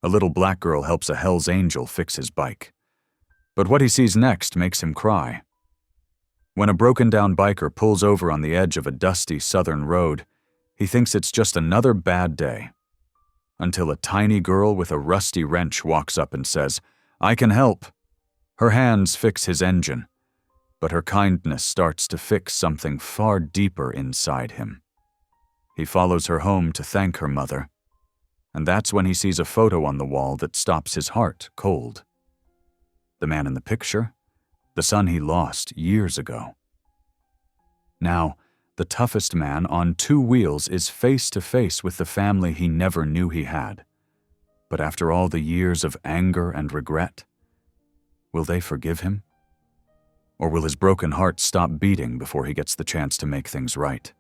A little black girl helps a Hell's Angel fix his bike. But what he sees next makes him cry. When a broken-down biker pulls over on the edge of a dusty southern road, he thinks it's just another bad day. Until a tiny girl with a rusty wrench walks up and says, "I can help." Her hands fix his engine, but her kindness starts to fix something far deeper inside him. He follows her home to thank her mother, and that's when he sees a photo on the wall that stops his heart cold. The man in the picture, the son he lost years ago. Now, the toughest man on two wheels is face to face with the family he never knew he had. But after all the years of anger and regret, will they forgive him? Or will his broken heart stop beating before he gets the chance to make things right?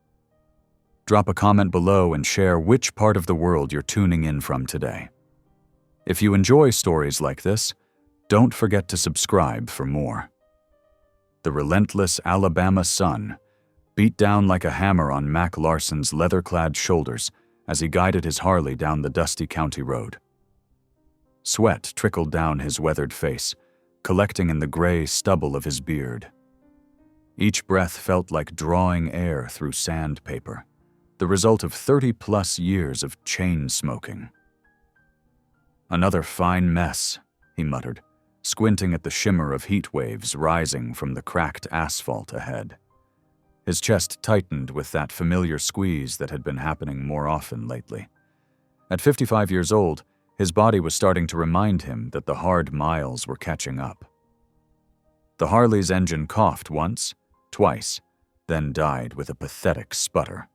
Drop a comment below and share which part of the world you're tuning in from today. If you enjoy stories like this, don't forget to subscribe for more. The relentless Alabama sun beat down like a hammer on Mac Larson's leather-clad shoulders as he guided his Harley down the dusty county road. Sweat trickled down his weathered face, collecting in the gray stubble of his beard. Each breath felt like drawing air through sandpaper, the result of 30-plus years of chain smoking. "Another fine mess," he muttered, squinting at the shimmer of heat waves rising from the cracked asphalt ahead. His chest tightened with that familiar squeeze that had been happening more often lately. At 55 years old, his body was starting to remind him that the hard miles were catching up. The Harley's engine coughed once, twice, then died with a pathetic sputter.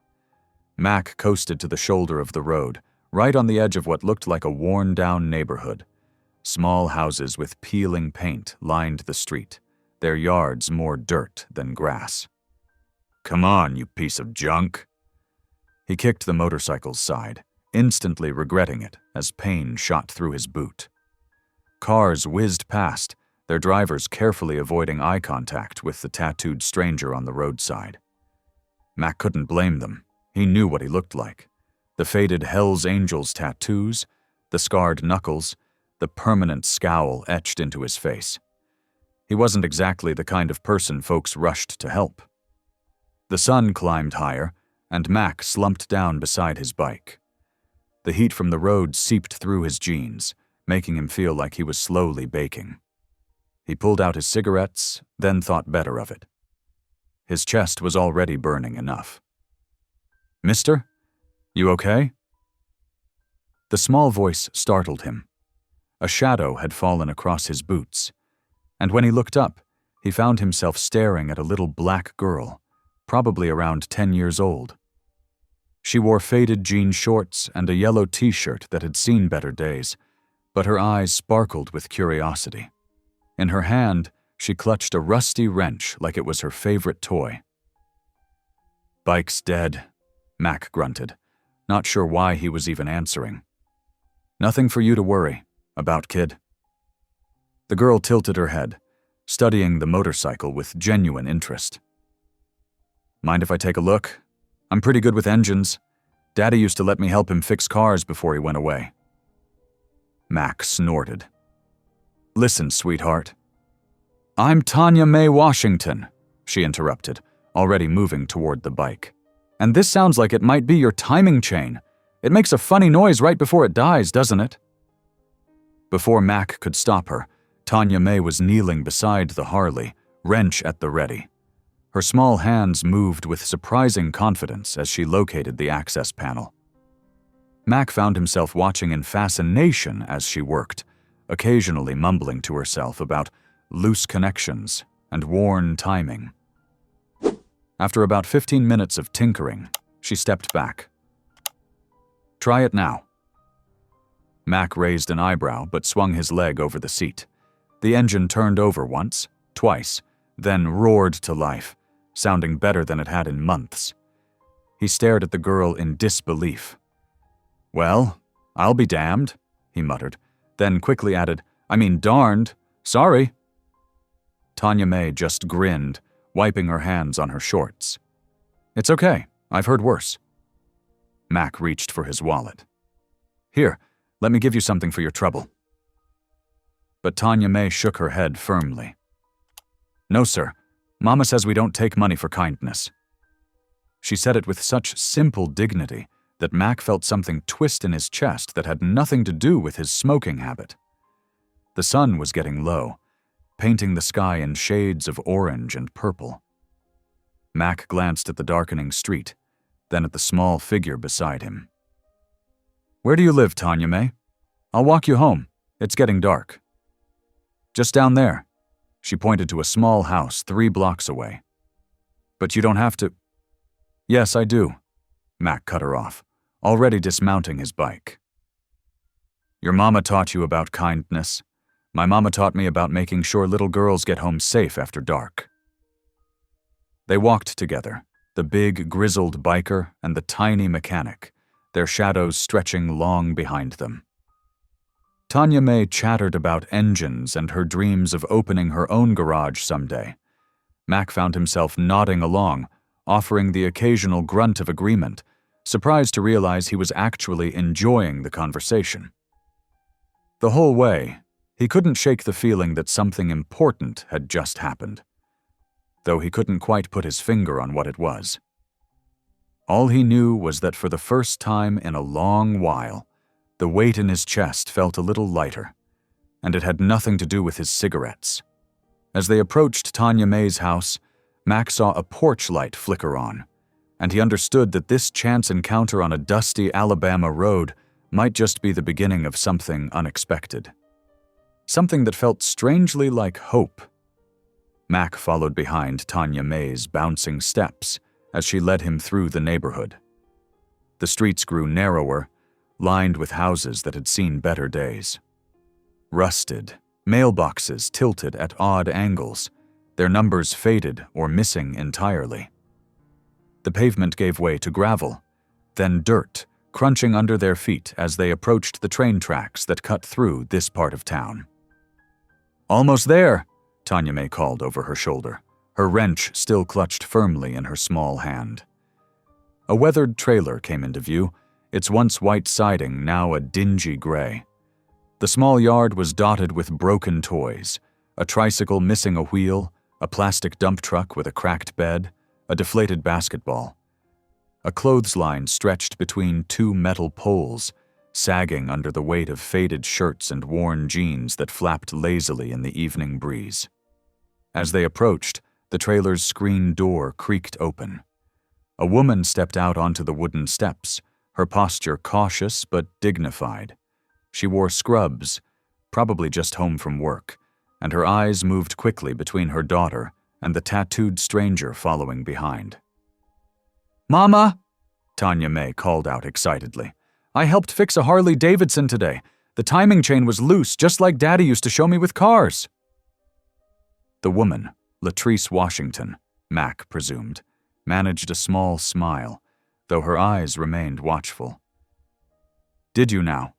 Mac coasted to the shoulder of the road, right on the edge of what looked like a worn-down neighborhood. Small houses with peeling paint lined the street, their yards more dirt than grass. "Come on, you piece of junk." He kicked the motorcycle's side, instantly regretting it as pain shot through his boot. Cars whizzed past, their drivers carefully avoiding eye contact with the tattooed stranger on the roadside. Mac couldn't blame them. He knew what he looked like. The faded Hell's Angels tattoos, the scarred knuckles, the permanent scowl etched into his face. He wasn't exactly the kind of person folks rushed to help. The sun climbed higher, and Mac slumped down beside his bike. The heat from the road seeped through his jeans, making him feel like he was slowly baking. He pulled out his cigarettes, then thought better of it. His chest was already burning enough. "Mister, you okay?" The small voice startled him. A shadow had fallen across his boots, and when he looked up, he found himself staring at a little black girl, probably around 10 years old. She wore faded jean shorts and a yellow t-shirt that had seen better days, but her eyes sparkled with curiosity. In her hand, she clutched a rusty wrench like it was her favorite toy. "Bike's dead," Mac grunted, not sure why he was even answering. "Nothing for you to worry about, kid." The girl tilted her head, studying the motorcycle with genuine interest. "Mind if I take a look? I'm pretty good with engines. Daddy used to let me help him fix cars before he went away." Mac snorted. "Listen, sweetheart." "I'm Tanya Mae Washington," she interrupted, already moving toward the bike. "And this sounds like it might be your timing chain. It makes a funny noise right before it dies, doesn't it?" Before Mac could stop her, Tanya Mae was kneeling beside the Harley, wrench at the ready. Her small hands moved with surprising confidence as she located the access panel. Mac found himself watching in fascination as she worked, occasionally mumbling to herself about loose connections and worn timing. After about 15 minutes of tinkering, she stepped back. "Try it now." Mac raised an eyebrow but swung his leg over the seat. The engine turned over once, twice, then roared to life, sounding better than it had in months. He stared at the girl in disbelief. "Well, I'll be damned," he muttered, then quickly added, "I mean darned. Sorry." Tanya Mae just grinned, wiping her hands on her shorts. "It's okay. I've heard worse." Mac reached for his wallet. "Here, Let me give you something for your trouble." But Tanya May shook her head firmly. "No, sir. Mama says we don't take money for kindness." She said it with such simple dignity that Mac felt something twist in his chest that had nothing to do with his smoking habit. The sun was getting low, painting the sky in shades of orange and purple. Mac glanced at the darkening street, then at the small figure beside him. "Where do you live, Tanya May? I'll walk you home. It's getting dark." "Just down there." She pointed to a small house 3 blocks away. "But you don't have to—" "Yes, I do," Mac cut her off, already dismounting his bike. "Your mama taught you about kindness. My mama taught me about making sure little girls get home safe after dark." They walked together, the big, grizzled biker and the tiny mechanic, their shadows stretching long behind them. Tanya May chattered about engines and her dreams of opening her own garage someday. Mac found himself nodding along, offering the occasional grunt of agreement, surprised to realize he was actually enjoying the conversation. The whole way, he couldn't shake the feeling that something important had just happened, though he couldn't quite put his finger on what it was. All he knew was that for the first time in a long while, the weight in his chest felt a little lighter, and it had nothing to do with his cigarettes. As they approached Tanya May's house, Mac saw a porch light flicker on, and he understood that this chance encounter on a dusty Alabama road might just be the beginning of something unexpected. Something that felt strangely like hope. Mac followed behind Tanya May's bouncing steps as she led him through the neighborhood. The streets grew narrower, lined with houses that had seen better days. Rusted, mailboxes tilted at odd angles, their numbers faded or missing entirely. The pavement gave way to gravel, then dirt, crunching under their feet as they approached the train tracks that cut through this part of town. "Almost there," Tanya May called over her shoulder, her wrench still clutched firmly in her small hand. A weathered trailer came into view, its once white siding now a dingy gray. The small yard was dotted with broken toys, a tricycle missing a wheel, a plastic dump truck with a cracked bed, a deflated basketball. A clothesline stretched between 2 metal poles, sagging under the weight of faded shirts and worn jeans that flapped lazily in the evening breeze. As they approached, the trailer's screen door creaked open. A woman stepped out onto the wooden steps, her posture cautious but dignified. She wore scrubs, probably just home from work, and her eyes moved quickly between her daughter and the tattooed stranger following behind. "Mama!" Tanya May called out excitedly. "I helped fix a Harley Davidson today. The timing chain was loose, just like Daddy used to show me with cars." The woman, Latrice Washington, Mac presumed, managed a small smile, though her eyes remained watchful. "Did you now?"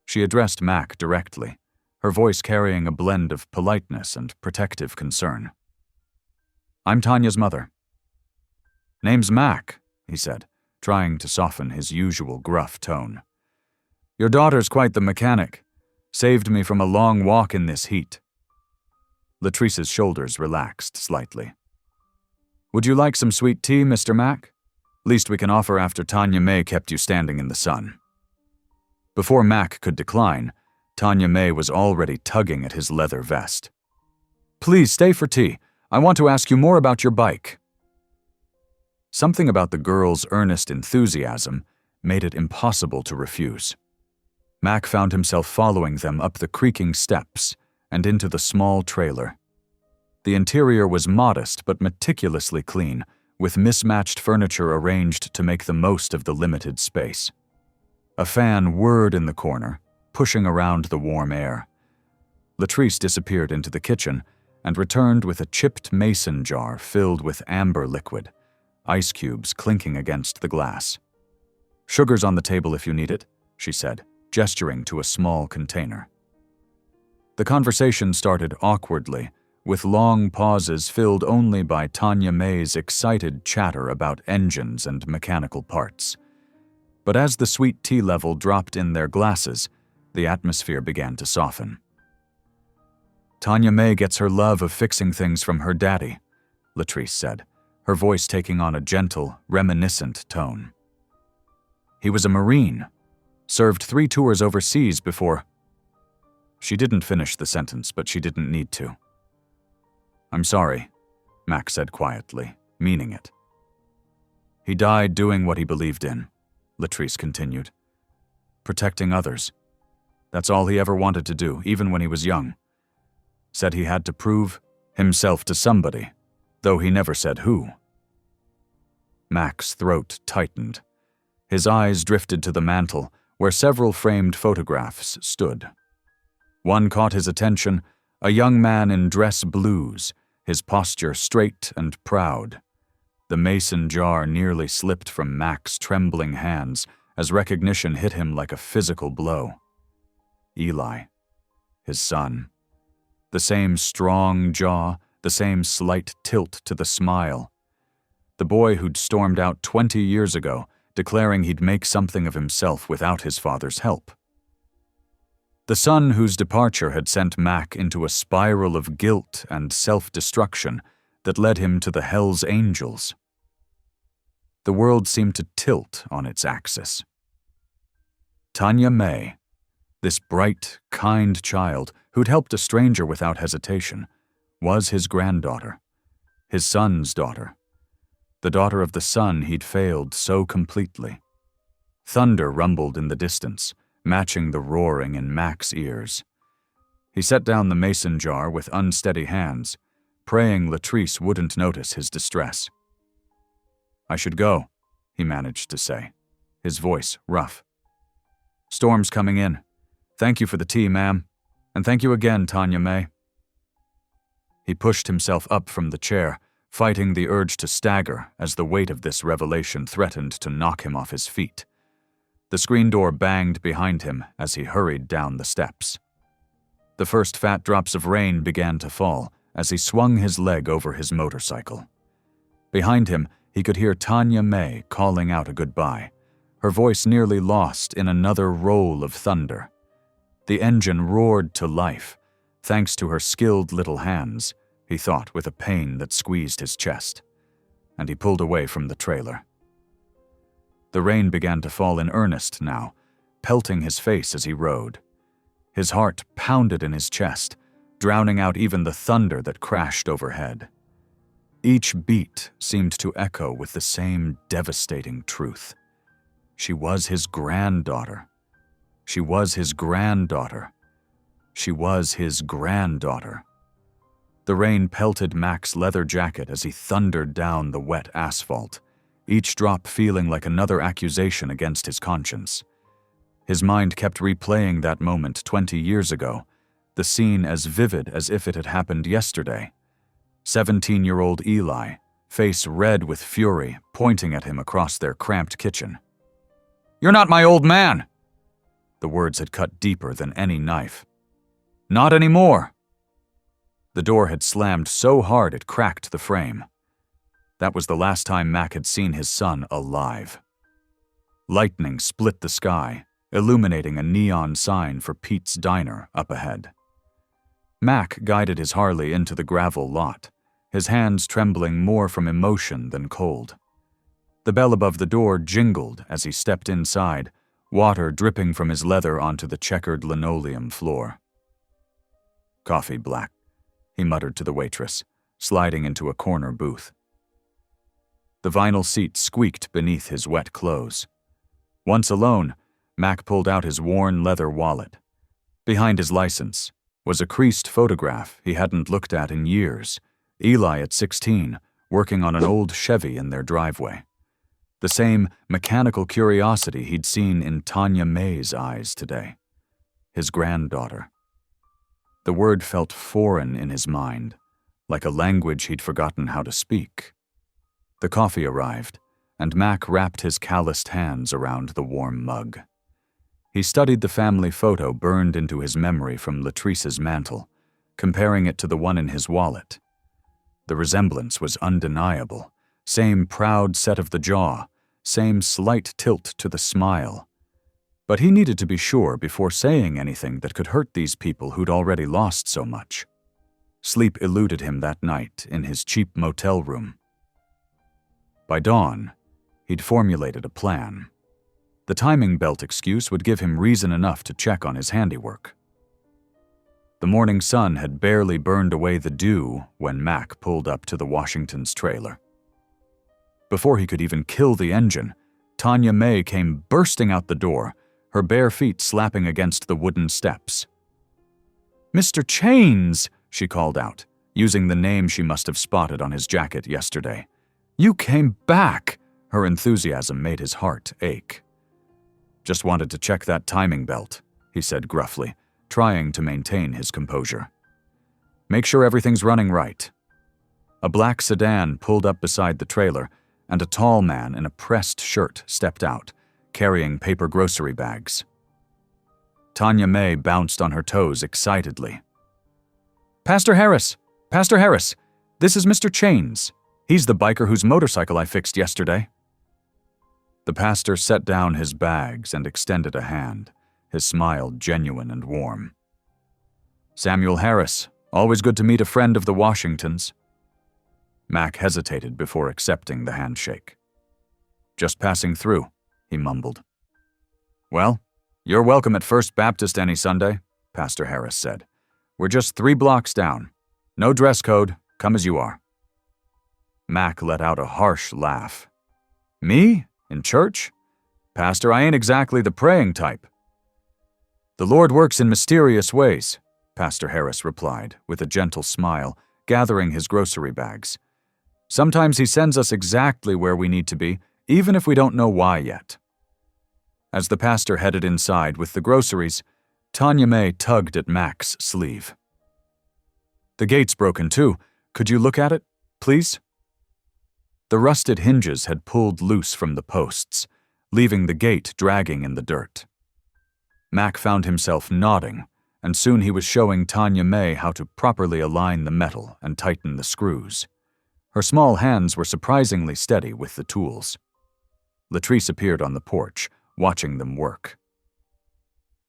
She addressed Mac directly, her voice carrying a blend of politeness and protective concern. "I'm Tanya's mother." "Name's Mac," he said, trying to soften his usual gruff tone. "Your daughter's quite the mechanic. Saved me from a long walk in this heat." Latrice's shoulders relaxed slightly. "Would you like some sweet tea, Mr. Mac? Least we can offer after Tanya May kept you standing in the sun." Before Mac could decline, Tanya May was already tugging at his leather vest. "Please stay for tea. I want to ask you more about your bike." Something about the girl's earnest enthusiasm made it impossible to refuse. Mac found himself following them up the creaking steps and into the small trailer. The interior was modest but meticulously clean, with mismatched furniture arranged to make the most of the limited space. A fan whirred in the corner, pushing around the warm air. Latrice disappeared into the kitchen and returned with a chipped mason jar filled with amber liquid, ice cubes clinking against the glass. "Sugar's on the table if you need it," she said, gesturing to a small container. The conversation started awkwardly, with long pauses filled only by Tanya May's excited chatter about engines and mechanical parts. But as the sweet tea level dropped in their glasses, the atmosphere began to soften. "Tanya May gets her love of fixing things from her daddy," Latrice said, her voice taking on a gentle, reminiscent tone. "He was a Marine, served 3 tours overseas before—" She didn't finish the sentence, but she didn't need to. "I'm sorry," Mac said quietly, meaning it. "He died doing what he believed in," Latrice continued. "Protecting others. That's all he ever wanted to do, even when he was young. Said he had to prove himself to somebody, though he never said who." Mac's throat tightened. His eyes drifted to the mantel, where several framed photographs stood. One caught his attention, a young man in dress blues, his posture straight and proud. The mason jar nearly slipped from Mac's trembling hands as recognition hit him like a physical blow. Eli, his son. The same strong jaw, the same slight tilt to the smile. The boy who'd stormed out 20 years ago, declaring he'd make something of himself without his father's help. The son whose departure had sent Mac into a spiral of guilt and self-destruction that led him to the Hell's Angels. The world seemed to tilt on its axis. Tanya May, this bright, kind child who'd helped a stranger without hesitation, was his granddaughter, his son's daughter, the daughter of the son he'd failed so completely. Thunder rumbled in the distance, matching the roaring in Mac's ears. He set down the mason jar with unsteady hands, praying Latrice wouldn't notice his distress. "I should go," he managed to say, his voice rough. "Storm's coming in. Thank you for the tea, ma'am. And thank you again, Tanya May." He pushed himself up from the chair, fighting the urge to stagger as the weight of this revelation threatened to knock him off his feet. The screen door banged behind him as he hurried down the steps. The first fat drops of rain began to fall as he swung his leg over his motorcycle. Behind him, he could hear Tanya May calling out a goodbye, her voice nearly lost in another roll of thunder. The engine roared to life, thanks to her skilled little hands, he thought with a pain that squeezed his chest, and he pulled away from the trailer. The rain began to fall in earnest now, pelting his face as he rode. His heart pounded in his chest, drowning out even the thunder that crashed overhead. Each beat seemed to echo with the same devastating truth. She was his granddaughter. She was his granddaughter. She was his granddaughter. The rain pelted Mac's leather jacket as he thundered down the wet asphalt, each drop feeling like another accusation against his conscience. His mind kept replaying that moment 20 years ago, the scene as vivid as if it had happened yesterday. 17-year-old Eli, face red with fury, pointing at him across their cramped kitchen. "You're not my old man!" The words had cut deeper than any knife. "Not anymore!" The door had slammed so hard it cracked the frame. That was the last time Mac had seen his son alive. Lightning split the sky, illuminating a neon sign for Pete's Diner up ahead. Mac guided his Harley into the gravel lot, his hands trembling more from emotion than cold. The bell above the door jingled as he stepped inside, water dripping from his leather onto the checkered linoleum floor. "Coffee black," he muttered to the waitress, sliding into a corner booth. The vinyl seat squeaked beneath his wet clothes. Once alone, Mac pulled out his worn leather wallet. Behind his license was a creased photograph he hadn't looked at in years, Eli at 16, working on an old Chevy in their driveway. The same mechanical curiosity he'd seen in Tanya May's eyes today. His granddaughter. The word felt foreign in his mind, like a language he'd forgotten how to speak. The coffee arrived, and Mac wrapped his calloused hands around the warm mug. He studied the family photo burned into his memory from Latrice's mantel, comparing it to the one in his wallet. The resemblance was undeniable, same proud set of the jaw, same slight tilt to the smile. But he needed to be sure before saying anything that could hurt these people who'd already lost so much. Sleep eluded him that night in his cheap motel room. By dawn, he'd formulated a plan. The timing belt excuse would give him reason enough to check on his handiwork. The morning sun had barely burned away the dew when Mac pulled up to the Washington's trailer. Before he could even kill the engine, Tanya May came bursting out the door, her bare feet slapping against the wooden steps. "Mr. Chains," she called out, using the name she must have spotted on his jacket yesterday. "You came back!" Her enthusiasm made his heart ache. "Just wanted to check that timing belt," he said gruffly, trying to maintain his composure. "Make sure everything's running right." A black sedan pulled up beside the trailer, and a tall man in a pressed shirt stepped out, carrying paper grocery bags. Tanya May bounced on her toes excitedly. Pastor Harris! This is Mr. Chains. He's the biker whose motorcycle I fixed yesterday." The pastor set down his bags and extended a hand, his smile genuine and warm. "Samuel Harris, always good to meet a friend of the Washingtons." Mac hesitated before accepting the handshake. "Just passing through," he mumbled. "Well, you're welcome at First Baptist any Sunday," Pastor Harris said. "We're just 3 blocks down. No dress code, come as you are." Mac let out a harsh laugh. "Me? In church? Pastor, I ain't exactly the praying type." "The Lord works in mysterious ways," Pastor Harris replied, with a gentle smile, gathering his grocery bags. "Sometimes he sends us exactly where we need to be, even if we don't know why yet." As the pastor headed inside with the groceries, Tanya May tugged at Mac's sleeve. "The gate's broken too. Could you look at it, please?" The rusted hinges had pulled loose from the posts, leaving the gate dragging in the dirt. Mac found himself nodding, and soon he was showing Tanya May how to properly align the metal and tighten the screws. Her small hands were surprisingly steady with the tools. Latrice appeared on the porch, watching them work.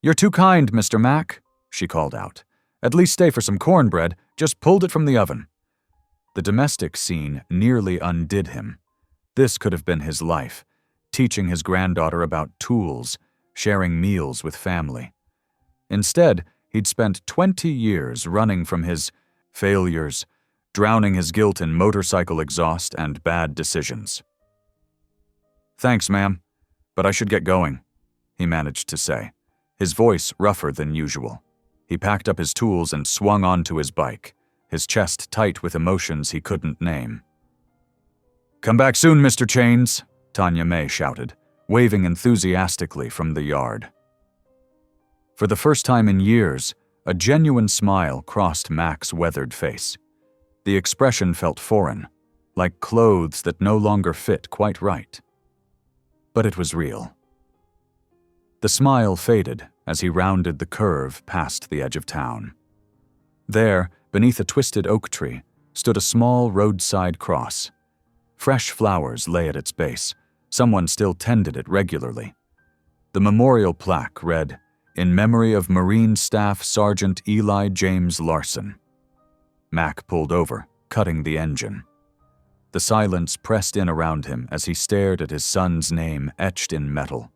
"You're too kind, Mr. Mac," she called out. "At least stay for some cornbread, just pulled it from the oven." The domestic scene nearly undid him. This could have been his life, teaching his granddaughter about tools, sharing meals with family. Instead, he'd spent 20 years running from his failures, drowning his guilt in motorcycle exhaust and bad decisions. "Thanks, ma'am, but I should get going," he managed to say, his voice rougher than usual. He packed up his tools and swung onto his bike, his chest tight with emotions he couldn't name. "Come back soon, Mr. Chains," Tanya May shouted, waving enthusiastically from the yard. For the first time in years, a genuine smile crossed Mac's weathered face. The expression felt foreign, like clothes that no longer fit quite right. But it was real. The smile faded as he rounded the curve past the edge of town. There, beneath a twisted oak tree, stood a small roadside cross. Fresh flowers lay at its base. Someone still tended it regularly. The memorial plaque read, "In memory of Marine Staff Sergeant Eli James Larson." Mac pulled over, cutting the engine. The silence pressed in around him as he stared at his son's name etched in metal.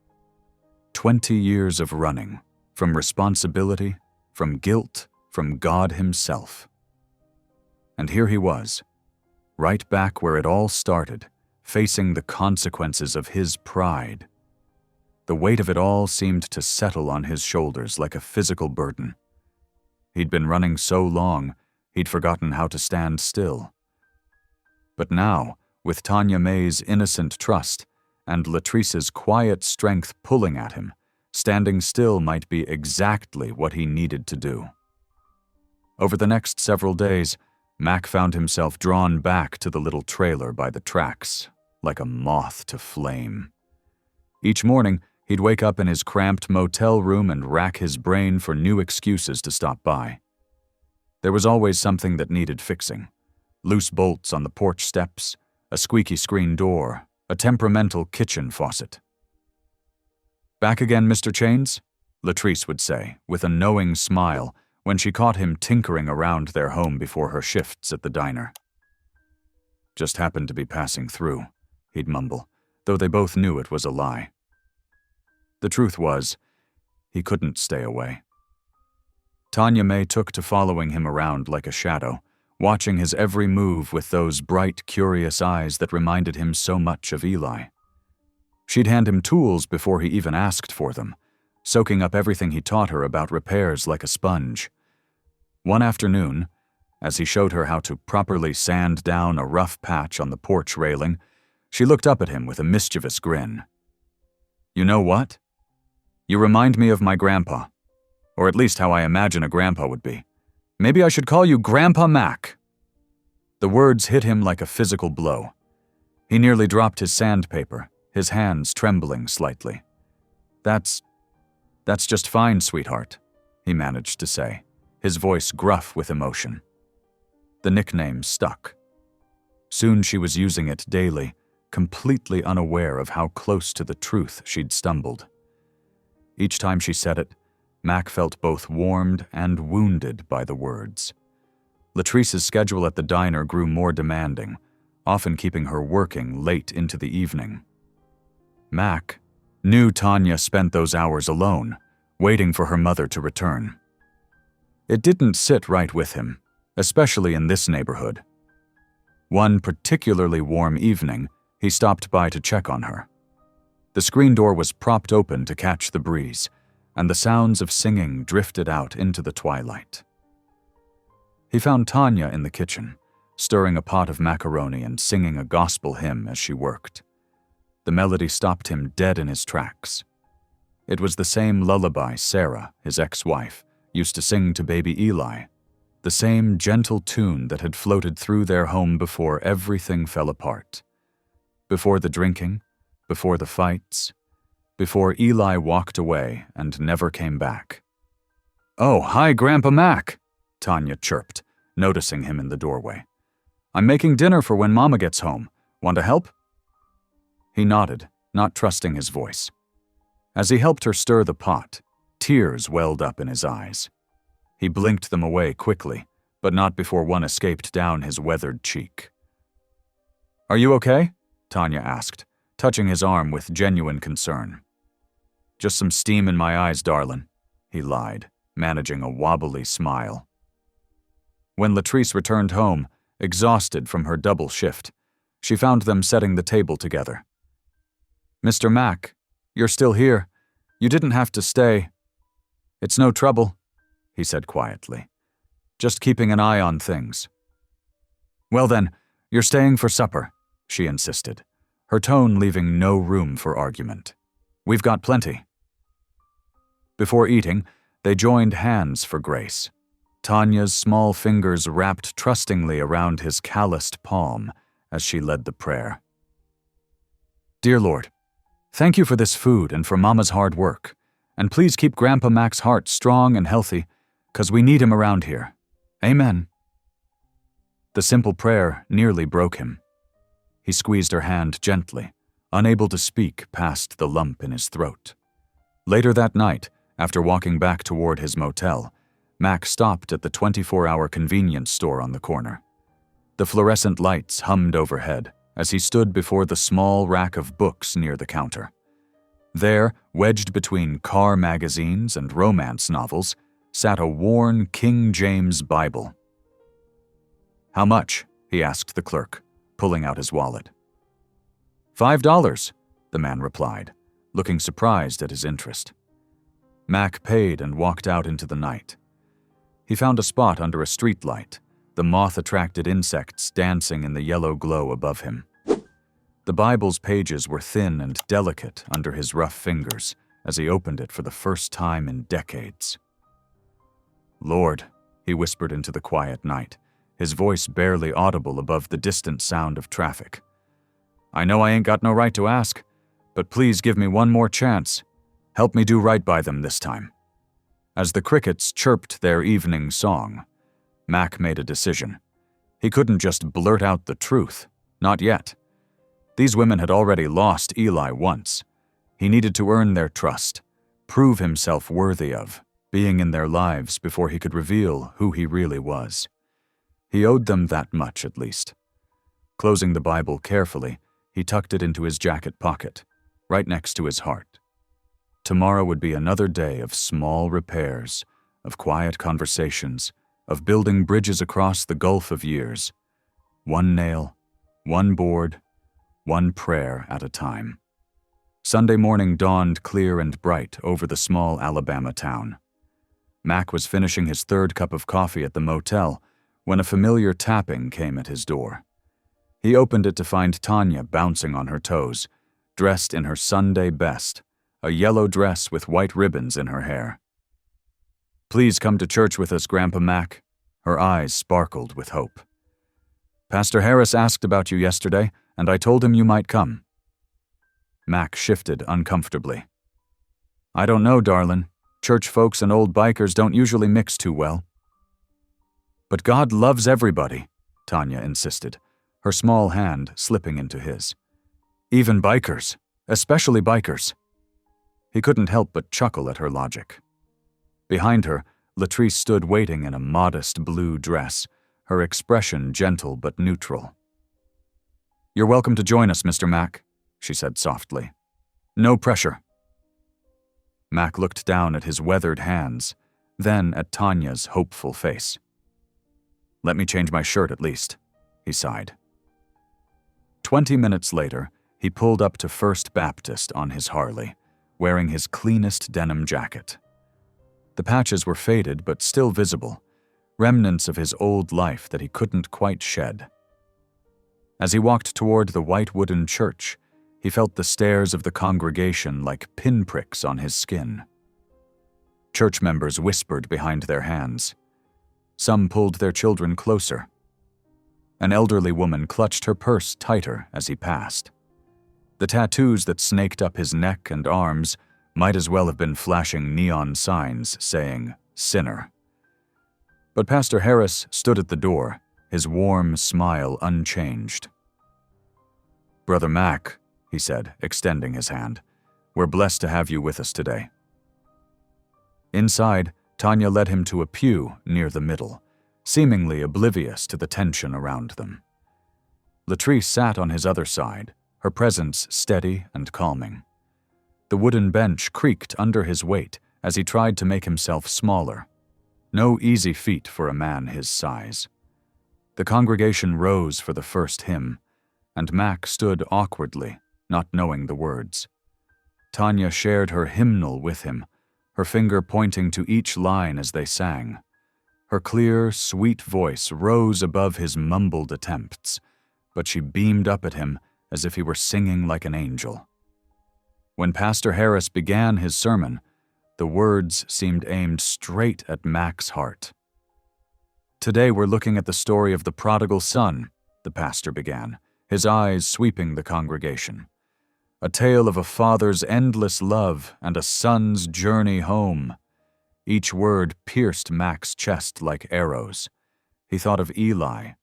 20 years of running, from responsibility, from guilt, from God himself. And here he was, right back where it all started, facing the consequences of his pride. The weight of it all seemed to settle on his shoulders like a physical burden. He'd been running so long, he'd forgotten how to stand still. But now, with Tanya May's innocent trust and Latrice's quiet strength pulling at him, standing still might be exactly what he needed to do. Over the next several days, Mac found himself drawn back to the little trailer by the tracks, like a moth to flame. Each morning, he'd wake up in his cramped motel room and rack his brain for new excuses to stop by. There was always something that needed fixing. Loose bolts on the porch steps, a squeaky screen door, a temperamental kitchen faucet. "Back again, Mr. Chains?" Latrice would say, with a knowing smile, when she caught him tinkering around their home before her shifts at the diner. "Just happened to be passing through," he'd mumble, though they both knew it was a lie. The truth was, he couldn't stay away. Tanya May took to following him around like a shadow, watching his every move with those bright, curious eyes that reminded him so much of Eli. She'd hand him tools before he even asked for them, soaking up everything he taught her about repairs like a sponge. One afternoon, as he showed her how to properly sand down a rough patch on the porch railing, she looked up at him with a mischievous grin. "You know what? You remind me of my grandpa, or at least how I imagine a grandpa would be. Maybe I should call you Grandpa Mac." The words hit him like a physical blow. He nearly dropped his sandpaper, his hands trembling slightly. That's just fine, sweetheart," he managed to say, his voice gruff with emotion. The nickname stuck. Soon she was using it daily, completely unaware of how close to the truth she'd stumbled. Each time she said it, Mac felt both warmed and wounded by the words. Latrice's schedule at the diner grew more demanding, often keeping her working late into the evening. Mac knew Tanya spent those hours alone, waiting for her mother to return. It didn't sit right with him, especially in this neighborhood. One particularly warm evening, he stopped by to check on her. The screen door was propped open to catch the breeze, and the sounds of singing drifted out into the twilight. He found Tanya in the kitchen, stirring a pot of macaroni and singing a gospel hymn as she worked. The melody stopped him dead in his tracks. It was the same lullaby Sarah, his ex-wife, used to sing to baby Eli, the same gentle tune that had floated through their home before everything fell apart. Before the drinking, before the fights, before Eli walked away and never came back. "Oh, hi, Grandpa Mac," Tanya chirped, noticing him in the doorway. "I'm making dinner for when Mama gets home. Want to help?" He nodded, not trusting his voice. As he helped her stir the pot, tears welled up in his eyes. He blinked them away quickly, but not before one escaped down his weathered cheek. "Are you okay?" Tanya asked, touching his arm with genuine concern. "Just some steam in my eyes, darlin'," he lied, managing a wobbly smile. When Latrice returned home, exhausted from her double shift, she found them setting the table together. "Mr. Mac, you're still here. You didn't have to stay." "It's no trouble," he said quietly. "Just keeping an eye on things." "Well then, you're staying for supper," she insisted, her tone leaving no room for argument. "We've got plenty." Before eating, they joined hands for grace. Tanya's small fingers wrapped trustingly around his calloused palm as she led the prayer. "Dear Lord, thank you for this food and for Mama's hard work, and please keep Grandpa Mac's heart strong and healthy, 'cause we need him around here. Amen." The simple prayer nearly broke him. He squeezed her hand gently, unable to speak past the lump in his throat. Later that night, after walking back toward his motel, Mac stopped at the 24-hour convenience store on the corner. The fluorescent lights hummed overhead as he stood before the small rack of books near the counter. There, wedged between car magazines and romance novels, sat a worn King James Bible. "How much?" he asked the clerk, pulling out his wallet. $5, the man replied, looking surprised at his interest. Mac paid and walked out into the night. He found a spot under a streetlight, the moth-attracted insects dancing in the yellow glow above him. The Bible's pages were thin and delicate under his rough fingers as he opened it for the first time in decades. "Lord," he whispered into the quiet night, his voice barely audible above the distant sound of traffic. "I know I ain't got no right to ask, but please give me one more chance. Help me do right by them this time." As the crickets chirped their evening song, Mac made a decision. He couldn't just blurt out the truth, not yet. These women had already lost Eli once. He needed to earn their trust, prove himself worthy of being in their lives before he could reveal who he really was. He owed them that much, at least. Closing the Bible carefully, he tucked it into his jacket pocket, right next to his heart. Tomorrow would be another day of small repairs, of quiet conversations, of building bridges across the gulf of years. One nail, one board, one prayer at a time. Sunday morning dawned clear and bright over the small Alabama town. Mac was finishing his third cup of coffee at the motel when a familiar tapping came at his door. He opened it to find Tanya bouncing on her toes, dressed in her Sunday best, a yellow dress with white ribbons in her hair. "Please come to church with us, Grandpa Mac." Her eyes sparkled with hope. "Pastor Harris asked about you yesterday, and I told him you might come." Mac shifted uncomfortably. "I don't know, darlin'. Church folks and old bikers don't usually mix too well." "But God loves everybody," Tanya insisted, her small hand slipping into his. "Even bikers, especially bikers." He couldn't help but chuckle at her logic. Behind her, Latrice stood waiting in a modest blue dress, her expression gentle but neutral. "You're welcome to join us, Mr. Mac," she said softly. "No pressure." Mac looked down at his weathered hands, then at Tanya's hopeful face. "Let me change my shirt at least," he sighed. 20 minutes later, he pulled up to First Baptist on his Harley, wearing his cleanest denim jacket. The patches were faded but still visible, remnants of his old life that he couldn't quite shed. As he walked toward the white wooden church, he felt the stares of the congregation like pinpricks on his skin. Church members whispered behind their hands. Some pulled their children closer. An elderly woman clutched her purse tighter as he passed. The tattoos that snaked up his neck and arms might as well have been flashing neon signs saying, "Sinner." But Pastor Harris stood at the door, his warm smile unchanged. "Brother Mac," he said, extending his hand, "we're blessed to have you with us today." Inside, Tanya led him to a pew near the middle, seemingly oblivious to the tension around them. Latrice sat on his other side, her presence steady and calming. The wooden bench creaked under his weight as he tried to make himself smaller. No easy feat for a man his size. The congregation rose for the first hymn, and Mac stood awkwardly, not knowing the words. Tanya shared her hymnal with him, her finger pointing to each line as they sang. Her clear, sweet voice rose above his mumbled attempts, but she beamed up at him as if he were singing like an angel. When Pastor Harris began his sermon, the words seemed aimed straight at Mac's heart. "Today we're looking at the story of the prodigal son," the pastor began, his eyes sweeping the congregation. "A tale of a father's endless love and a son's journey home." Each word pierced Mac's chest like arrows. He thought of Eli,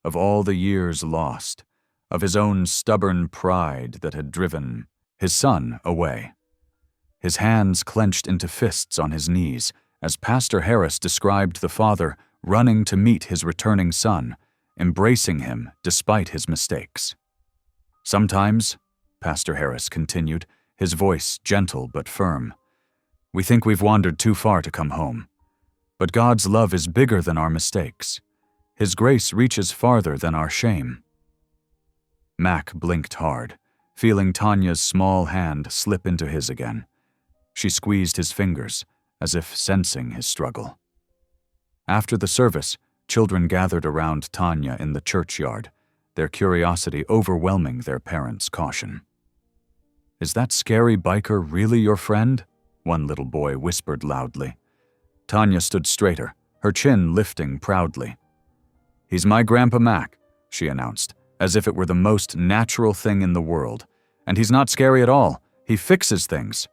of all the years lost, of his own stubborn pride that had driven his son away. His hands clenched into fists on his knees as Pastor Harris described the father running to meet his returning son, embracing him despite his mistakes. "Sometimes," Pastor Harris continued, his voice gentle but firm, "we think we've wandered too far to come home. But God's love is bigger than our mistakes. His grace reaches farther than our shame." Mac blinked hard, feeling Tanya's small hand slip into his again. She squeezed his fingers, as if sensing his struggle. After the service, children gathered around Tanya in the churchyard, their curiosity overwhelming their parents' caution. "Is that scary biker really your friend?" one little boy whispered loudly. Tanya stood straighter, her chin lifting proudly. "He's my Grandpa Mac," she announced, as if it were the most natural thing in the world. "And he's not scary at all. He fixes things."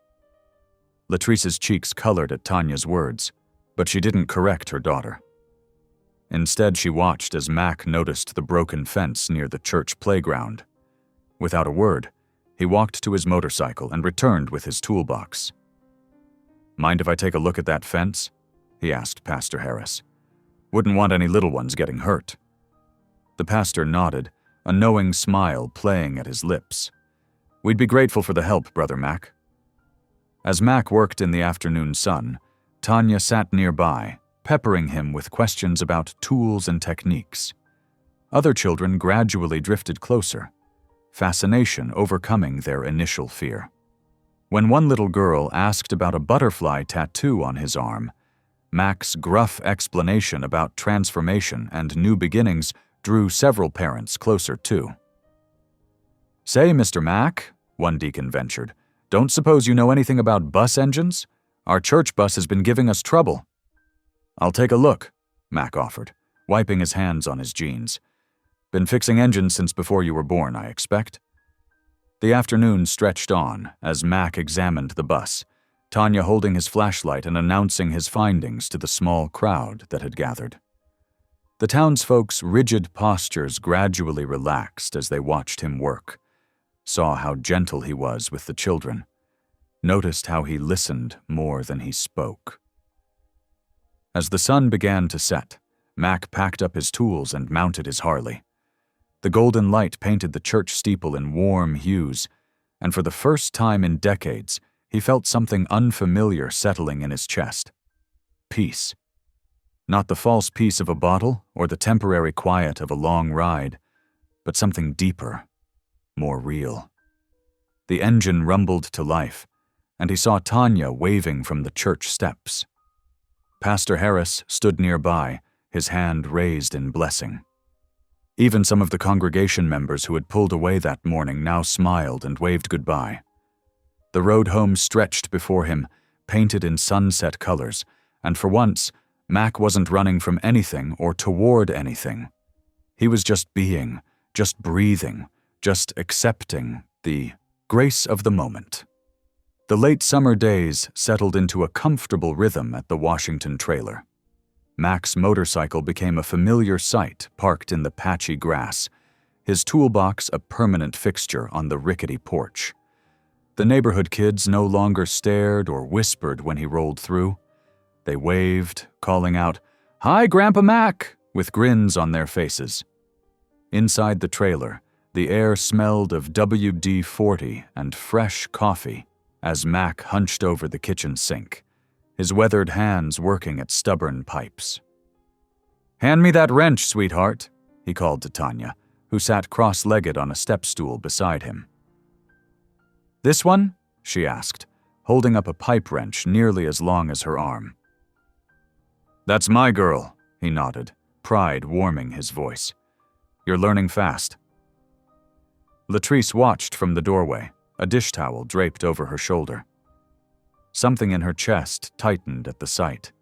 Latrice's cheeks colored at Tanya's words, but she didn't correct her daughter. Instead, she watched as Mac noticed the broken fence near the church playground. Without a word, he walked to his motorcycle and returned with his toolbox. "Mind if I take a look at that fence?" he asked Pastor Harris. "Wouldn't want any little ones getting hurt." The pastor nodded, a knowing smile playing at his lips. "We'd be grateful for the help, Brother Mac." As Mac worked in the afternoon sun, Tanya sat nearby, peppering him with questions about tools and techniques. Other children gradually drifted closer, fascination overcoming their initial fear. When one little girl asked about a butterfly tattoo on his arm, Mac's gruff explanation about transformation and new beginnings drew several parents closer too. "Say, Mr. Mac," one deacon ventured, "don't suppose you know anything about bus engines? Our church bus has been giving us trouble." "I'll take a look," Mac offered, wiping his hands on his jeans. "Been fixing engines since before you were born, I expect." The afternoon stretched on as Mac examined the bus, Tanya holding his flashlight and announcing his findings to the small crowd that had gathered. The townsfolk's rigid postures gradually relaxed as they watched him work, saw how gentle he was with the children, noticed how he listened more than he spoke. As the sun began to set, Mac packed up his tools and mounted his Harley. The golden light painted the church steeple in warm hues, and for the first time in decades, he felt something unfamiliar settling in his chest. Peace. Not the false peace of a bottle or the temporary quiet of a long ride, but something deeper, more real. The engine rumbled to life, and he saw Tanya waving from the church steps. Pastor Harris stood nearby, his hand raised in blessing. Even some of the congregation members who had pulled away that morning now smiled and waved goodbye. The road home stretched before him, painted in sunset colors, and for once, Mac wasn't running from anything or toward anything. He was just being, just breathing, just accepting the grace of the moment. The late summer days settled into a comfortable rhythm at the Washington trailer. Mac's motorcycle became a familiar sight parked in the patchy grass, his toolbox a permanent fixture on the rickety porch. The neighborhood kids no longer stared or whispered when he rolled through. They waved, calling out, "Hi, Grandpa Mac," with grins on their faces. Inside the trailer, the air smelled of WD-40 and fresh coffee as Mac hunched over the kitchen sink, his weathered hands working at stubborn pipes. "Hand me that wrench, sweetheart," he called to Tanya, who sat cross-legged on a step stool beside him. "This one?" she asked, holding up a pipe wrench nearly as long as her arm. "That's my girl," he nodded, pride warming his voice. "You're learning fast." Latrice watched from the doorway, a dish towel draped over her shoulder. Something in her chest tightened at the sight,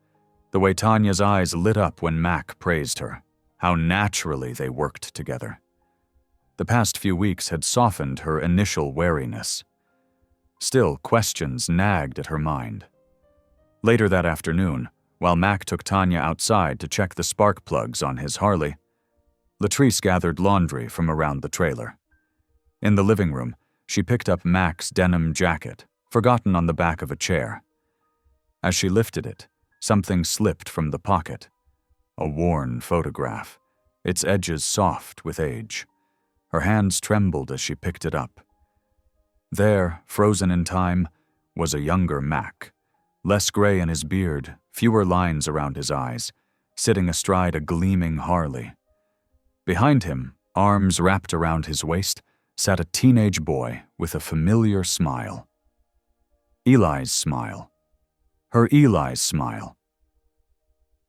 the way Tanya's eyes lit up when Mac praised her, how naturally they worked together. The past few weeks had softened her initial wariness. Still, questions nagged at her mind. Later that afternoon, while Mac took Tanya outside to check the spark plugs on his Harley, Latrice gathered laundry from around the trailer. In the living room, she picked up Mac's denim jacket, forgotten on the back of a chair. As she lifted it, something slipped from the pocket. A worn photograph, its edges soft with age. Her hands trembled as she picked it up. There, frozen in time, was a younger Mac, less gray in his beard, fewer lines around his eyes, sitting astride a gleaming Harley. Behind him, arms wrapped around his waist, sat a teenage boy with a familiar smile. Eli's smile. Her Eli's smile.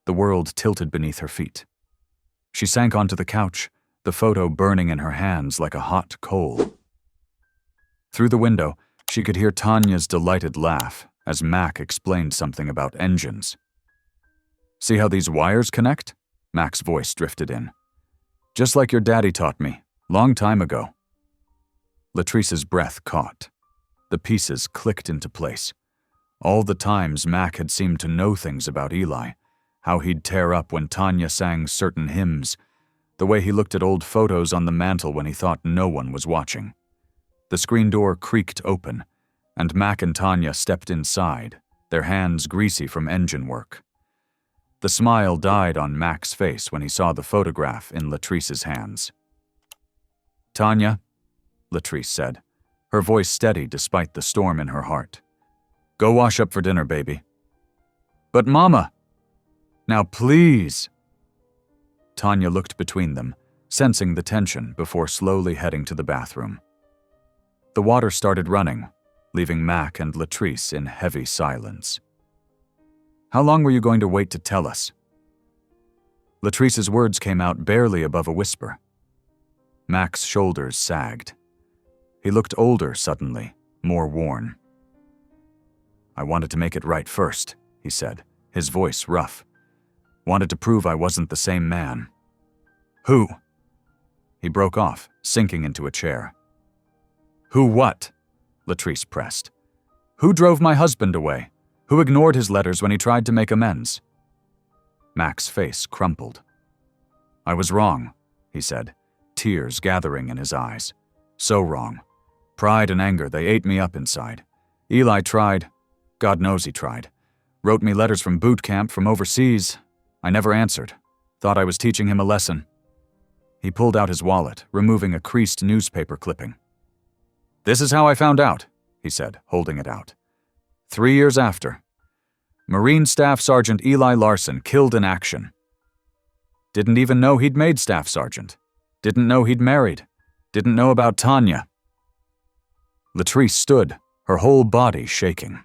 The world tilted beneath her feet. She sank onto the couch, the photo burning in her hands like a hot coal. Through the window, she could hear Tanya's delighted laugh as Mac explained something about engines. "See how these wires connect?" Mac's voice drifted in. "Just like your daddy taught me, long time ago." Latrice's breath caught. The pieces clicked into place. All the times Mac had seemed to know things about Eli, how he'd tear up when Tanya sang certain hymns, the way he looked at old photos on the mantel when he thought no one was watching. The screen door creaked open, and Mac and Tanya stepped inside, their hands greasy from engine work. The smile died on Mac's face when he saw the photograph in Latrice's hands. "Tanya," Latrice said, her voice steady despite the storm in her heart. "Go wash up for dinner, baby." "But Mama!" "Now please!" Tanya looked between them, sensing the tension before slowly heading to the bathroom. The water started running, leaving Mac and Latrice in heavy silence. "How long were you going to wait to tell us?" Latrice's words came out barely above a whisper. Mac's shoulders sagged. He looked older suddenly, more worn. "I wanted to make it right first," he said, his voice rough. "Wanted to prove I wasn't the same man." "Who?" He broke off, sinking into a chair. "Who what?" Latrice pressed. "Who drove my husband away? Who ignored his letters when he tried to make amends?" Mac's face crumpled. "I was wrong," he said, tears gathering in his eyes. "So wrong. Pride and anger, they ate me up inside. Eli tried. God knows he tried. Wrote me letters from boot camp, from overseas. I never answered. Thought I was teaching him a lesson." He pulled out his wallet, removing a creased newspaper clipping. "This is how I found out," he said, holding it out. 3 years after. Marine Staff Sergeant Eli Larson killed in action. Didn't even know he'd made Staff Sergeant. Didn't know he'd married. Didn't know about Tanya. Latrice stood, her whole body shaking.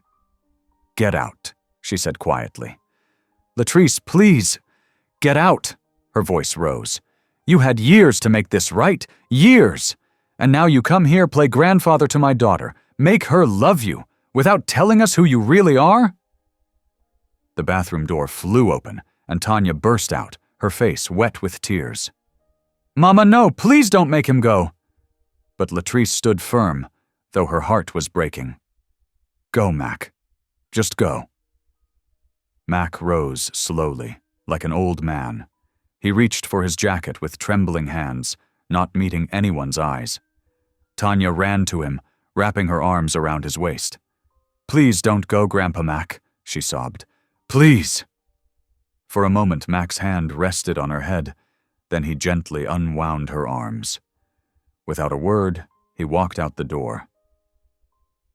"Get out," she said quietly. "Latrice, please, get out," her voice rose. "You had years to make this right, years. And now you come here, play grandfather to my daughter, make her love you, without telling us who you really are?" The bathroom door flew open, and Tanya burst out, her face wet with tears. "Mama, no, please don't make him go." But Latrice stood firm, though her heart was breaking. "Go, Mac. Just go." Mac rose slowly, like an old man. He reached for his jacket with trembling hands, not meeting anyone's eyes. Tanya ran to him, wrapping her arms around his waist. "Please don't go, Grandpa Mac," she sobbed. "Please." For a moment, Mac's hand rested on her head, then he gently unwound her arms. Without a word, he walked out the door.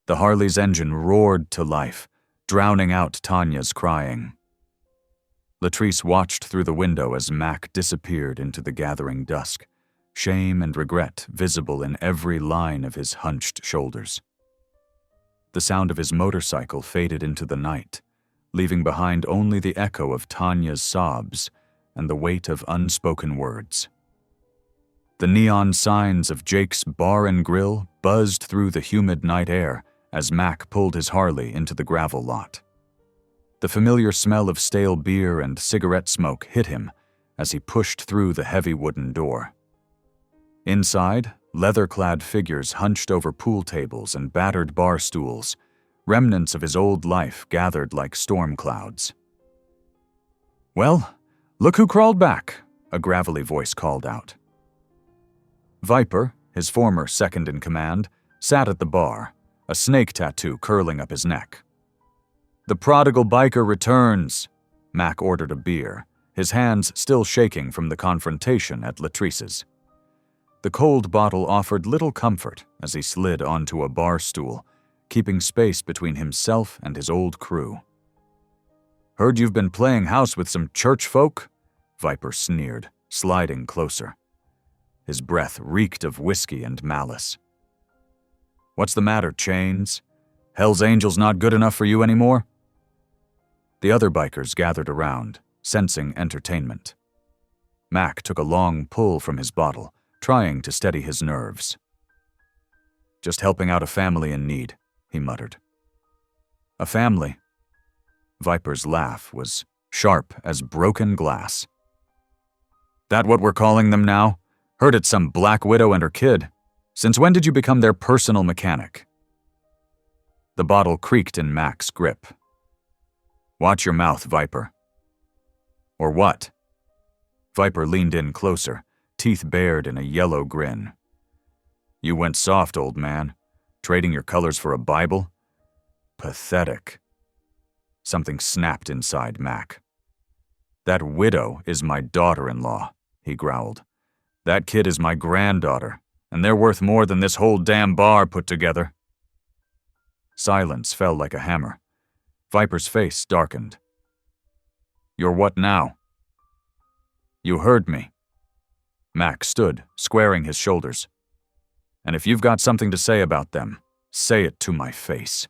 The Harley's engine roared to life, drowning out Tanya's crying. Latrice watched through the window as Mac disappeared into the gathering dusk, shame and regret visible in every line of his hunched shoulders. The sound of his motorcycle faded into the night, leaving behind only the echo of Tanya's sobs and the weight of unspoken words. The neon signs of Jake's Bar and Grill buzzed through the humid night air as Mac pulled his Harley into the gravel lot. The familiar smell of stale beer and cigarette smoke hit him as he pushed through the heavy wooden door. Inside, leather-clad figures hunched over pool tables and battered bar stools, remnants of his old life gathered like storm clouds. "Well, look who crawled back," a gravelly voice called out. Viper, his former second-in-command, sat at the bar, a snake tattoo curling up his neck. "The prodigal biker returns," Mac ordered a beer, his hands still shaking from the confrontation at Latrice's. The cold bottle offered little comfort as he slid onto a bar stool, keeping space between himself and his old crew. "Heard you've been playing house with some church folk?" Viper sneered, sliding closer. His breath reeked of whiskey and malice. "What's the matter, Chains? Hell's Angels not good enough for you anymore?" The other bikers gathered around, sensing entertainment. Mac took a long pull from his bottle, trying to steady his nerves. "Just helping out a family in need," he muttered. "A family?" Viper's laugh was sharp as broken glass. "That what we're calling them now? Heard it's some black widow and her kid. Since when did you become their personal mechanic?" The bottle creaked in Mac's grip. "Watch your mouth, Viper." "Or what?" Viper leaned in closer, teeth bared in a yellow grin. You went soft, old man. Trading your colors for a Bible? Pathetic. Something snapped inside Mac. That widow is my daughter-in-law, he growled. That kid is my granddaughter, and they're worth more than this whole damn bar put together. Silence fell like a hammer. Viper's face darkened. You're what now? You heard me. Mac stood, squaring his shoulders. And if you've got something to say about them, say it to my face.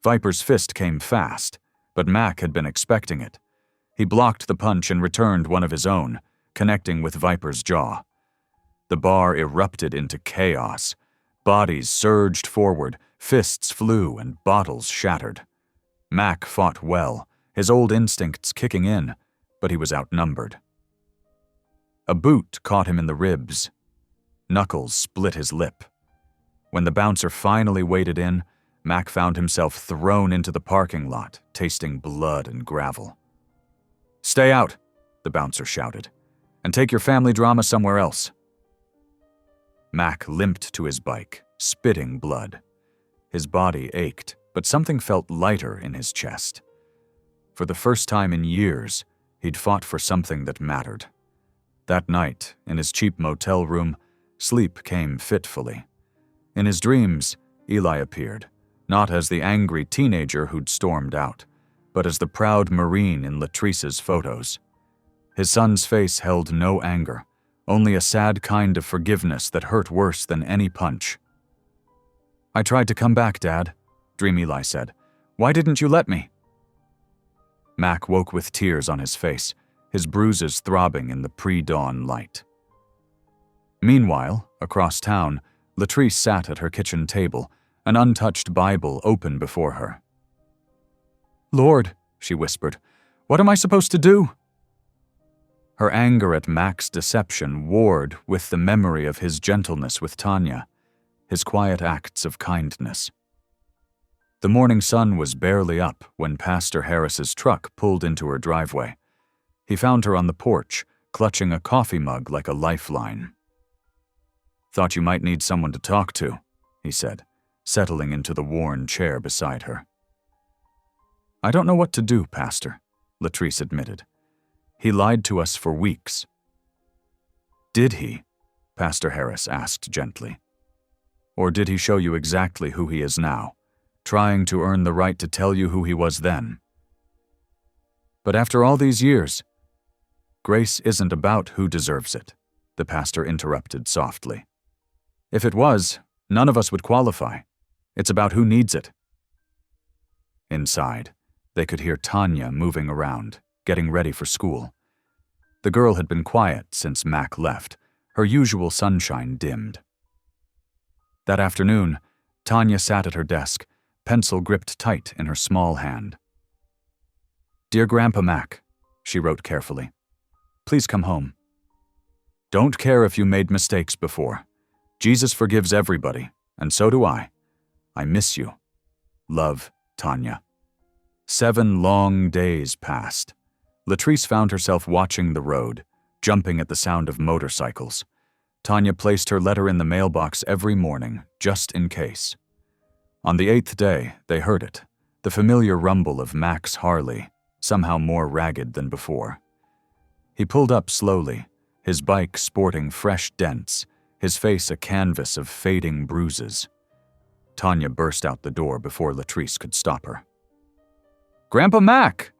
Viper's fist came fast, but Mac had been expecting it. He blocked the punch and returned one of his own, connecting with Viper's jaw. The bar erupted into chaos. Bodies surged forward, fists flew, and bottles shattered. Mac fought well, his old instincts kicking in, but he was outnumbered. A boot caught him in the ribs. Knuckles split his lip. When the bouncer finally waded in, Mac found himself thrown into the parking lot, tasting blood and gravel. Stay out, the bouncer shouted, and take your family drama somewhere else. Mac limped to his bike, spitting blood. His body ached, but something felt lighter in his chest. For the first time in years, he'd fought for something that mattered. That night, in his cheap motel room, sleep came fitfully. In his dreams, Eli appeared, not as the angry teenager who'd stormed out, but as the proud Marine in Latrice's photos. His son's face held no anger, only a sad kind of forgiveness that hurt worse than any punch. I tried to come back, Dad, Dream Eli said. Why didn't you let me? Mac woke with tears on his face, his bruises throbbing in the pre-dawn light. Meanwhile, across town, Latrice sat at her kitchen table, an untouched Bible open before her. Lord, she whispered, what am I supposed to do? Her anger at Mac's deception warred with the memory of his gentleness with Tanya, his quiet acts of kindness. The morning sun was barely up when Pastor Harris's truck pulled into her driveway. He found her on the porch, clutching a coffee mug like a lifeline. Thought you might need someone to talk to, he said, settling into the worn chair beside her. I don't know what to do, Pastor, Latrice admitted. He lied to us for weeks. Did he? Pastor Harris asked gently. Or did he show you exactly who he is now, trying to earn the right to tell you who he was then? But after all these years, grace isn't about who deserves it, the pastor interrupted softly. If it was, none of us would qualify. It's about who needs it. Inside, they could hear Tanya moving around, getting ready for school. The girl had been quiet since Mac left, her usual sunshine dimmed. That afternoon, Tanya sat at her desk, pencil gripped tight in her small hand. Dear Grandpa Mac, she wrote carefully, please come home. Don't care if you made mistakes before. Jesus forgives everybody, and so do I. I miss you. Love, Tanya. 7 long days passed. Latrice found herself watching the road, jumping at the sound of motorcycles. Tanya placed her letter in the mailbox every morning, just in case. On the 8th day, they heard it, the familiar rumble of Mac's Harley, somehow more ragged than before. He pulled up slowly, his bike sporting fresh dents, his face a canvas of fading bruises. Tanya burst out the door before Latrice could stop her. Grandpa Mac!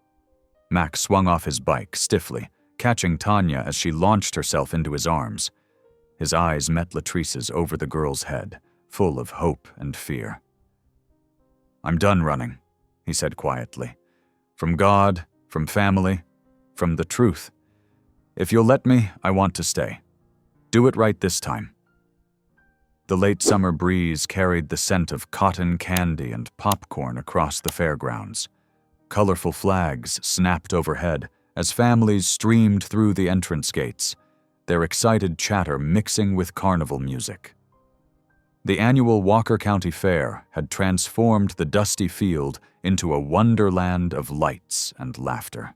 Mac swung off his bike stiffly, catching Tanya as she launched herself into his arms. His eyes met Latrice's over the girl's head, full of hope and fear. I'm done running, he said quietly. From God, from family, from the truth. If you'll let me, I want to stay. Do it right this time. The late summer breeze carried the scent of cotton candy and popcorn across the fairgrounds. Colorful flags snapped overhead as families streamed through the entrance gates, their excited chatter mixing with carnival music. The annual Walker County Fair had transformed the dusty field into a wonderland of lights and laughter.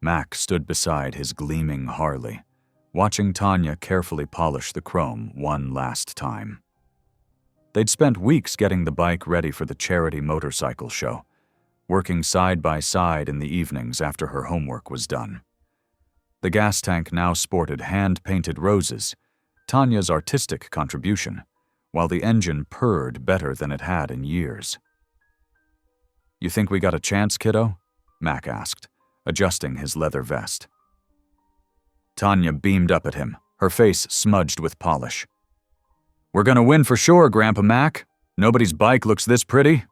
Mac stood beside his gleaming Harley, watching Tanya carefully polish the chrome one last time. They'd spent weeks getting the bike ready for the charity motorcycle show, working side by side in the evenings after her homework was done. The gas tank now sported hand-painted roses, Tanya's artistic contribution, while the engine purred better than it had in years. "You think we got a chance, kiddo?" Mac asked, adjusting his leather vest. Tanya beamed up at him, her face smudged with polish. "We're gonna win for sure, Grandpa Mac. Nobody's bike looks this pretty."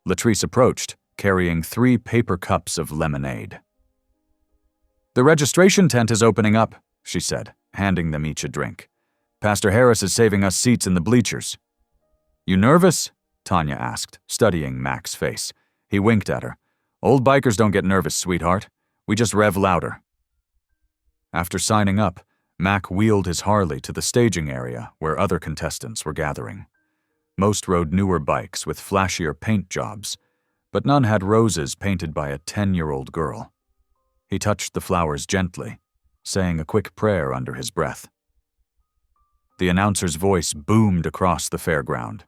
Latrice approached, carrying 3 paper cups of lemonade. "The registration tent is opening up," she said, handing them each a drink. "Pastor Harris is saving us seats in the bleachers." "You nervous?" Tanya asked, studying Mac's face. He winked at her. "Old bikers don't get nervous, sweetheart. We just rev louder." After signing up, Mac wheeled his Harley to the staging area where other contestants were gathering. Most rode newer bikes with flashier paint jobs, but none had roses painted by a 10-year-old girl. He touched the flowers gently, saying a quick prayer under his breath. The announcer's voice boomed across the fairground.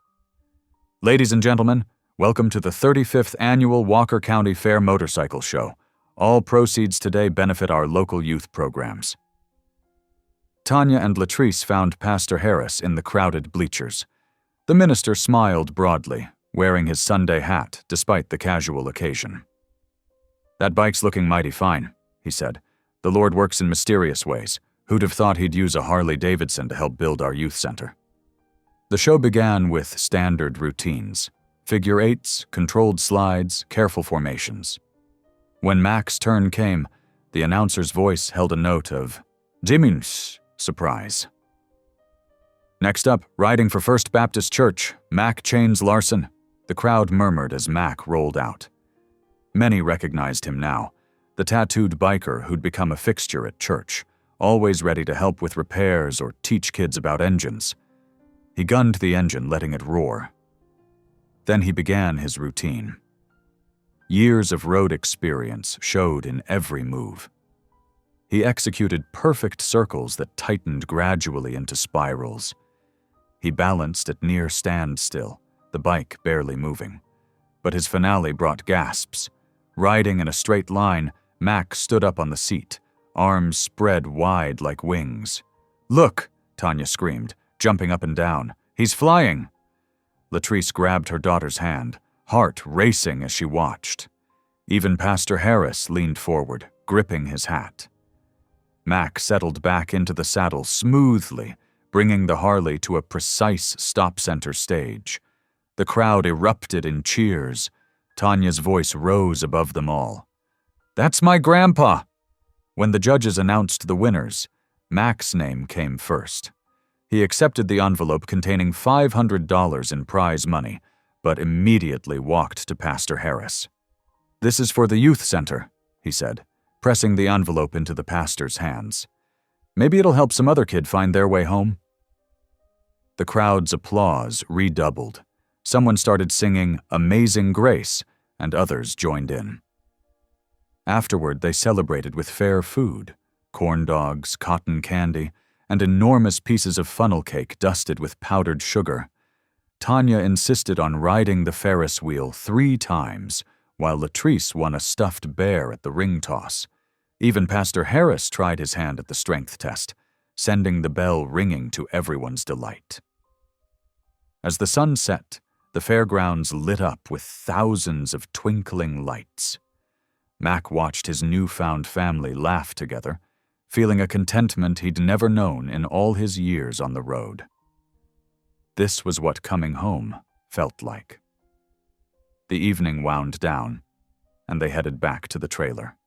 "Ladies and gentlemen, welcome to the 35th Annual Walker County Fair Motorcycle Show. All proceeds today benefit our local youth programs." Tanya and Latrice found Pastor Harris in the crowded bleachers. The minister smiled broadly, wearing his Sunday hat despite the casual occasion. "That bike's looking mighty fine," he said. "The Lord works in mysterious ways. Who'd have thought he'd use a Harley-Davidson to help build our youth center?" The show began with standard routines: figure eights, controlled slides, careful formations. When Mac's turn came, the announcer's voice held a note of "Dimins" surprise. "Next up, riding for First Baptist Church, Mac Chains Larson." The crowd murmured as Mac rolled out. Many recognized him now, the tattooed biker who'd become a fixture at church, always ready to help with repairs or teach kids about engines. He gunned the engine, letting it roar. Then he began his routine. Years of road experience showed in every move. He executed perfect circles that tightened gradually into spirals. He balanced at near standstill, the bike barely moving. But his finale brought gasps. Riding in a straight line, Mac stood up on the seat, arms spread wide like wings. "Look!" Tanya screamed, jumping up and down. "He's flying!" Latrice grabbed her daughter's hand, heart racing as she watched. Even Pastor Harris leaned forward, gripping his hat. Mac settled back into the saddle smoothly, bringing the Harley to a precise stop-center stage. The crowd erupted in cheers. Tanya's voice rose above them all. "That's my grandpa!" When the judges announced the winners, Mac's name came first. He accepted the envelope containing $500 in prize money, but immediately walked to Pastor Harris. "This is for the youth center," he said, pressing the envelope into the pastor's hands. "Maybe it'll help some other kid find their way home." The crowd's applause redoubled. Someone started singing "Amazing Grace," and others joined in. Afterward, they celebrated with fair food: corn dogs, cotton candy, and enormous pieces of funnel cake dusted with powdered sugar. Tanya insisted on riding the Ferris wheel 3 times, while Latrice won a stuffed bear at the ring toss. Even Pastor Harris tried his hand at the strength test, sending the bell ringing to everyone's delight. As the sun set, the fairgrounds lit up with thousands of twinkling lights. Mac watched his newfound family laugh together, feeling a contentment he'd never known in all his years on the road. This was what coming home felt like. The evening wound down, and they headed back to the trailer.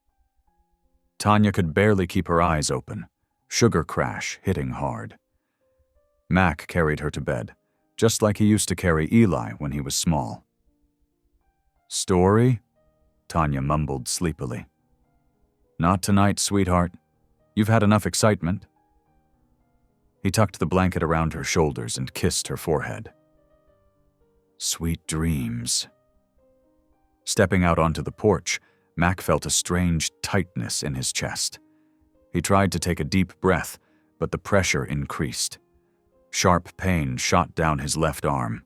Tanya could barely keep her eyes open, sugar crash hitting hard. Mac carried her to bed, just like he used to carry Eli when he was small. "Story?" Tanya mumbled sleepily. "Not tonight, sweetheart. You've had enough excitement." He tucked the blanket around her shoulders and kissed her forehead. "Sweet dreams." Stepping out onto the porch, Mac felt a strange tightness in his chest. He tried to take a deep breath, but the pressure increased. Sharp pain shot down his left arm.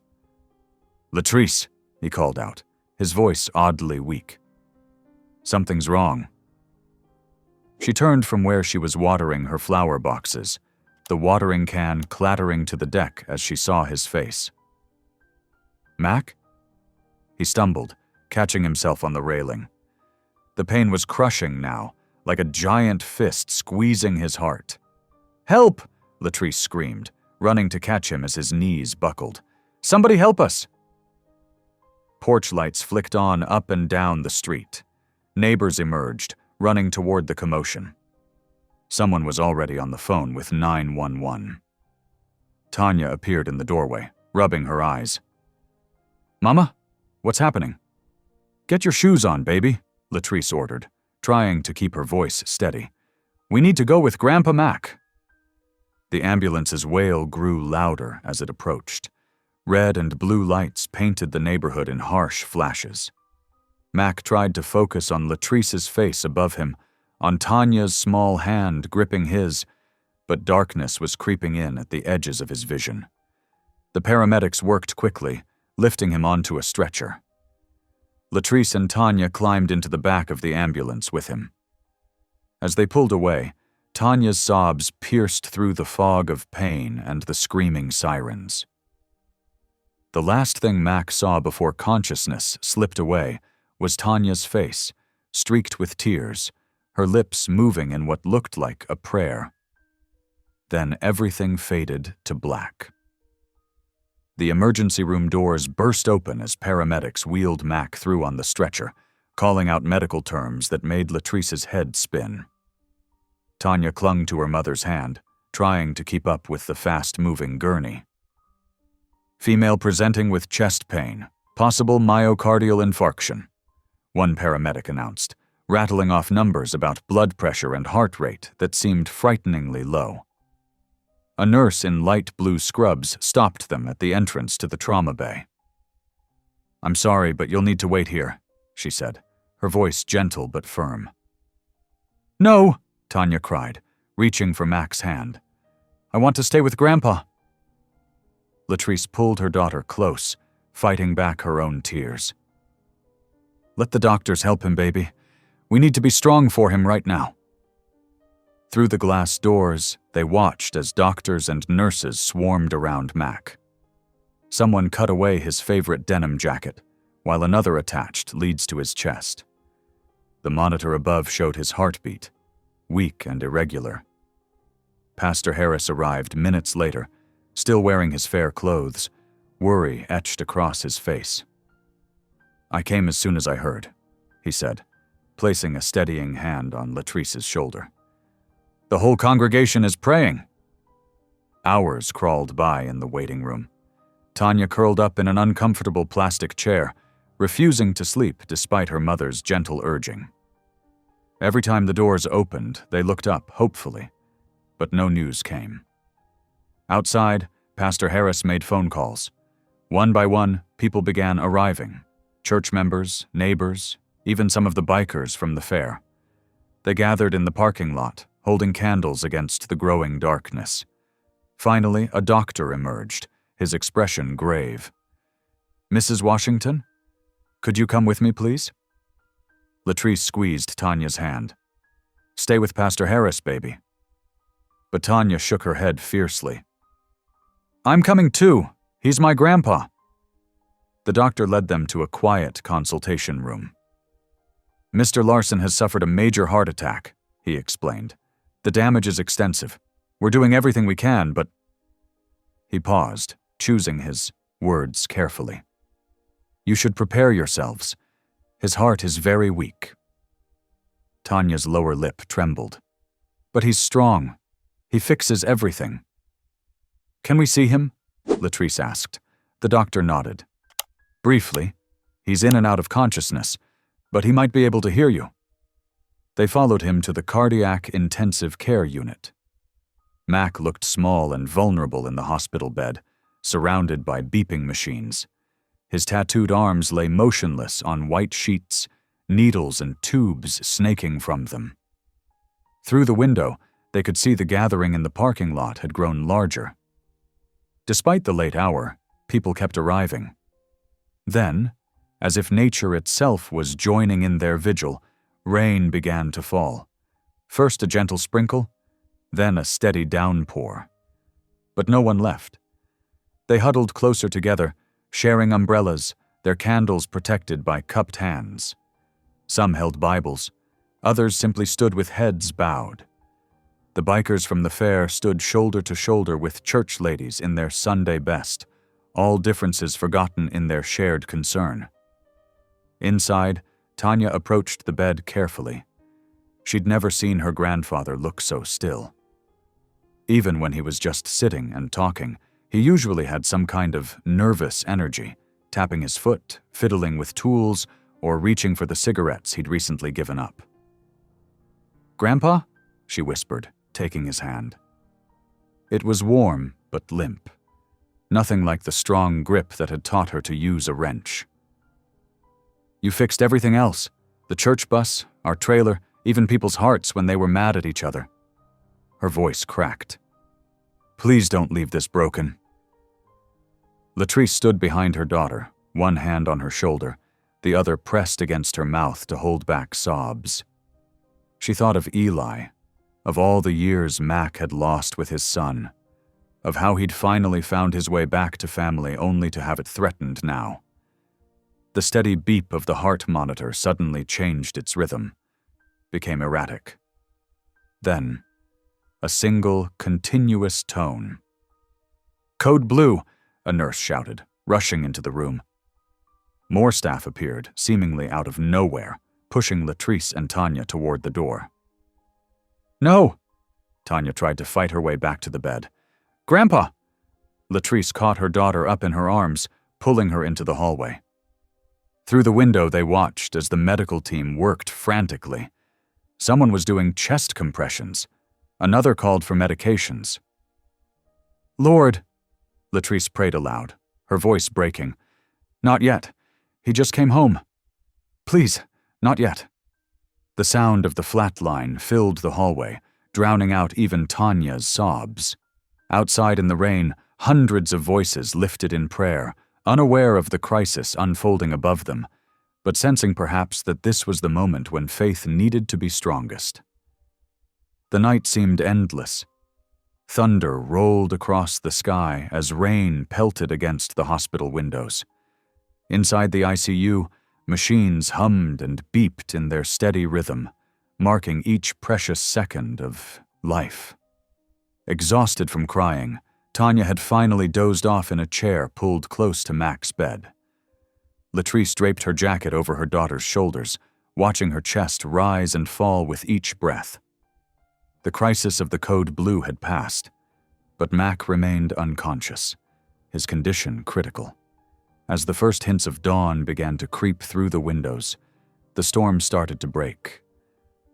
"Latrice," he called out, his voice oddly weak. "Something's wrong." She turned from where she was watering her flower boxes, the watering can clattering to the deck as she saw his face. "Mac?" He stumbled, catching himself on the railing. The pain was crushing now, like a giant fist squeezing his heart. "Help!" Latrice screamed, running to catch him as his knees buckled. "Somebody help us!" Porch lights flicked on up and down the street. Neighbors emerged, running toward the commotion. Someone was already on the phone with 911. Tanya appeared in the doorway, rubbing her eyes. "Mama? What's happening?" "Get your shoes on, baby," Latrice ordered, trying to keep her voice steady. "We need to go with Grandpa Mac." The ambulance's wail grew louder as it approached. Red and blue lights painted the neighborhood in harsh flashes. Mac tried to focus on Latrice's face above him, on Tanya's small hand gripping his, but darkness was creeping in at the edges of his vision. The paramedics worked quickly, lifting him onto a stretcher. Latrice and Tanya climbed into the back of the ambulance with him. As they pulled away, Tanya's sobs pierced through the fog of pain and the screaming sirens. The last thing Mac saw before consciousness slipped away was Tanya's face, streaked with tears, her lips moving in what looked like a prayer. Then everything faded to black. The emergency room doors burst open as paramedics wheeled Mac through on the stretcher, calling out medical terms that made Latrice's head spin. Tanya clung to her mother's hand, trying to keep up with the fast-moving gurney. "Female presenting with chest pain, possible myocardial infarction," one paramedic announced, rattling off numbers about blood pressure and heart rate that seemed frighteningly low. A nurse in light blue scrubs stopped them at the entrance to the trauma bay. "I'm sorry, but you'll need to wait here," she said, her voice gentle but firm. "No!" Tanya cried, reaching for Mac's hand. "I want to stay with Grandpa." Latrice pulled her daughter close, fighting back her own tears. "Let the doctors help him, baby. We need to be strong for him right now." Through the glass doors, they watched as doctors and nurses swarmed around Mac. Someone cut away his favorite denim jacket, while another attached leads to his chest. The monitor above showed his heartbeat, weak and irregular. Pastor Harris arrived minutes later, still wearing his fair clothes, worry etched across his face. "I came as soon as I heard," he said, placing a steadying hand on Latrice's shoulder. "The whole congregation is praying." Hours crawled by in the waiting room. Tanya curled up in an uncomfortable plastic chair, refusing to sleep despite her mother's gentle urging. Every time the doors opened, they looked up hopefully, but no news came. Outside, Pastor Harris made phone calls. One by one, people began arriving. Church members, neighbors, even some of the bikers from the fair. They gathered in the parking lot, holding candles against the growing darkness. Finally, a doctor emerged, his expression grave. "Mrs. Washington? Could you come with me, please?" Latrice squeezed Tanya's hand. "Stay with Pastor Harris, baby." But Tanya shook her head fiercely. "I'm coming too. He's my grandpa." The doctor led them to a quiet consultation room. "Mr. Larson has suffered a major heart attack," he explained. "The damage is extensive. We're doing everything we can, but—" He paused, choosing his words carefully. "You should prepare yourselves. His heart is very weak." Tanya's lower lip trembled. "But he's strong. He fixes everything." "Can we see him?" Latrice asked. The doctor nodded. "Briefly. He's in and out of consciousness, but he might be able to hear you." They followed him to the cardiac intensive care unit. Mac looked small and vulnerable in the hospital bed, surrounded by beeping machines. His tattooed arms lay motionless on white sheets, needles and tubes snaking from them. Through the window, they could see the gathering in the parking lot had grown larger. Despite the late hour, people kept arriving. Then, as if nature itself was joining in their vigil, rain began to fall. First a gentle sprinkle, then a steady downpour. But no one left. They huddled closer together, sharing umbrellas, their candles protected by cupped hands. Some held Bibles, others simply stood with heads bowed. The bikers from the fair stood shoulder to shoulder with church ladies in their Sunday best, all differences forgotten in their shared concern. Inside, Tanya approached the bed carefully. She'd never seen her grandfather look so still. Even when he was just sitting and talking, he usually had some kind of nervous energy, tapping his foot, fiddling with tools, or reaching for the cigarettes he'd recently given up. "Grandpa?" she whispered, taking his hand. It was warm but limp. Nothing like the strong grip that had taught her to use a wrench. "You fixed everything else. The church bus, our trailer, even people's hearts when they were mad at each other." Her voice cracked. "Please don't leave this broken." Latrice stood behind her daughter, one hand on her shoulder, the other pressed against her mouth to hold back sobs. She thought of Eli, of all the years Mac had lost with his son, of how he'd finally found his way back to family only to have it threatened now. The steady beep of the heart monitor suddenly changed its rhythm, became erratic. Then, a single, continuous tone. "Code Blue!" a nurse shouted, rushing into the room. More staff appeared, seemingly out of nowhere, pushing Latrice and Tanya toward the door. "No!" Tanya tried to fight her way back to the bed. "Grandpa!" Latrice caught her daughter up in her arms, pulling her into the hallway. Through the window they watched as the medical team worked frantically. Someone was doing chest compressions. Another called for medications. "Lord," Latrice prayed aloud, her voice breaking. "Not yet. He just came home. Please, not yet." The sound of the flatline filled the hallway, drowning out even Tanya's sobs. Outside in the rain, hundreds of voices lifted in prayer, unaware of the crisis unfolding above them, but sensing perhaps that this was the moment when faith needed to be strongest. The night seemed endless. Thunder rolled across the sky as rain pelted against the hospital windows. Inside the ICU, machines hummed and beeped in their steady rhythm, marking each precious second of life. Exhausted from crying, Tanya had finally dozed off in a chair pulled close to Mac's bed. Latrice draped her jacket over her daughter's shoulders, watching her chest rise and fall with each breath. The crisis of the Code Blue had passed, but Mac remained unconscious, his condition critical. As the first hints of dawn began to creep through the windows, the storm started to break.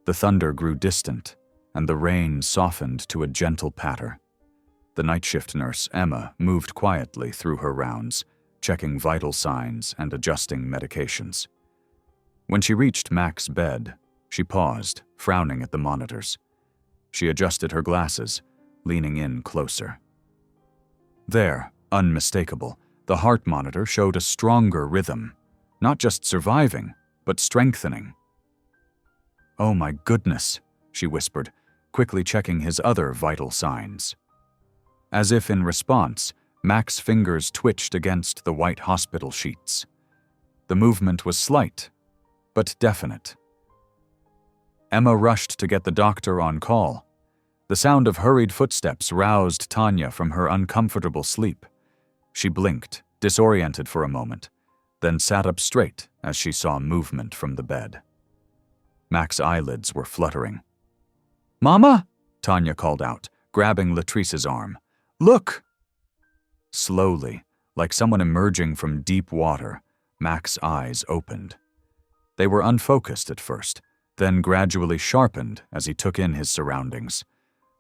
The thunder grew distant, and the rain softened to a gentle patter. The night shift nurse, Emma, moved quietly through her rounds, checking vital signs and adjusting medications. When she reached Mac's bed, she paused, frowning at the monitors. She adjusted her glasses, leaning in closer. There, unmistakable, the heart monitor showed a stronger rhythm, not just surviving, but strengthening. "Oh my goodness," she whispered, quickly checking his other vital signs. As if in response, Mac's fingers twitched against the white hospital sheets. The movement was slight, but definite. Emma rushed to get the doctor on call. The sound of hurried footsteps roused Tanya from her uncomfortable sleep. She blinked, disoriented for a moment, then sat up straight as she saw movement from the bed. Mac's eyelids were fluttering. "Mama?" Tanya called out, grabbing Latrice's arm. "Look!" Slowly, like someone emerging from deep water, Mac's eyes opened. They were unfocused at first, then gradually sharpened as he took in his surroundings.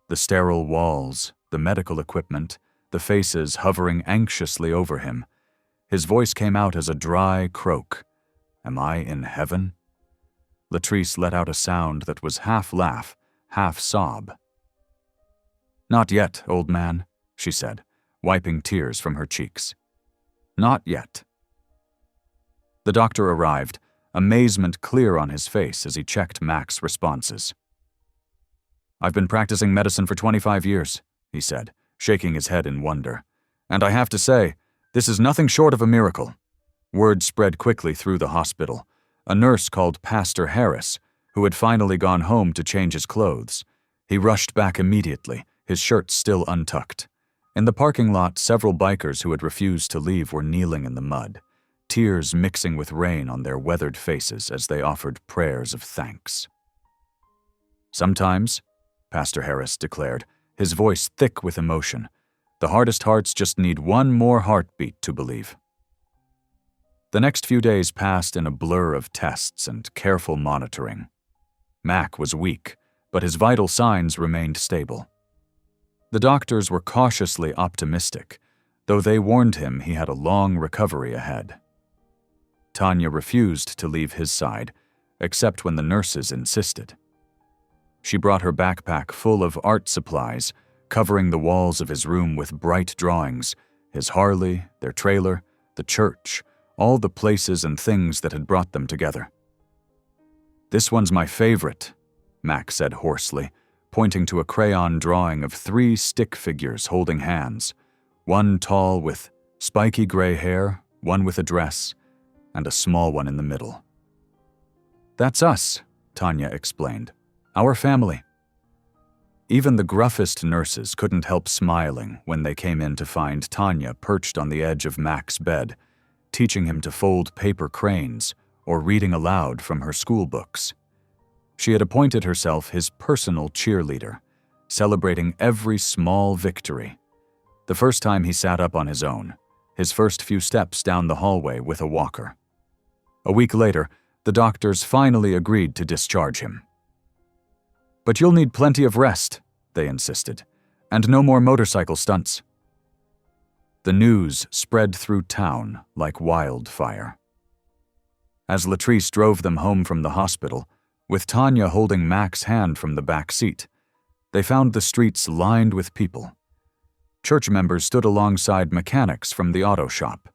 The sterile walls, the medical equipment, the faces hovering anxiously over him. His voice came out as a dry croak. "Am I in heaven?" Latrice let out a sound that was half laugh, half-sob. "Not yet, old man," she said, wiping tears from her cheeks. "Not yet." The doctor arrived, amazement clear on his face as he checked Mac's responses. "I've been practicing medicine for 25 years, he said, shaking his head in wonder. "And I have to say, this is nothing short of a miracle." Word spread quickly through the hospital. A nurse called Pastor Harris, who had finally gone home to change his clothes. He rushed back immediately, his shirt still untucked. In the parking lot, several bikers who had refused to leave were kneeling in the mud, tears mixing with rain on their weathered faces as they offered prayers of thanks. "Sometimes," Pastor Harris declared, his voice thick with emotion, "the hardest hearts just need one more heartbeat to believe." The next few days passed in a blur of tests and careful monitoring. Mac was weak, but his vital signs remained stable. The doctors were cautiously optimistic, though they warned him he had a long recovery ahead. Tanya refused to leave his side, except when the nurses insisted. She brought her backpack full of art supplies, covering the walls of his room with bright drawings, his Harley, their trailer, the church, all the places and things that had brought them together. "This one's my favorite," Mac said hoarsely, pointing to a crayon drawing of 3 stick figures holding hands, one tall with spiky gray hair, one with a dress, and a small one in the middle. "That's us," Tanya explained. "Our family." Even the gruffest nurses couldn't help smiling when they came in to find Tanya perched on the edge of Mac's bed, teaching him to fold paper cranes or reading aloud from her school books. She had appointed herself his personal cheerleader, celebrating every small victory. The first time he sat up on his own, his first few steps down the hallway with a walker. A week later, the doctors finally agreed to discharge him. "But you'll need plenty of rest," they insisted, "and no more motorcycle stunts." The news spread through town like wildfire. As Latrice drove them home from the hospital, with Tanya holding Mac's hand from the back seat, they found the streets lined with people. Church members stood alongside mechanics from the auto shop.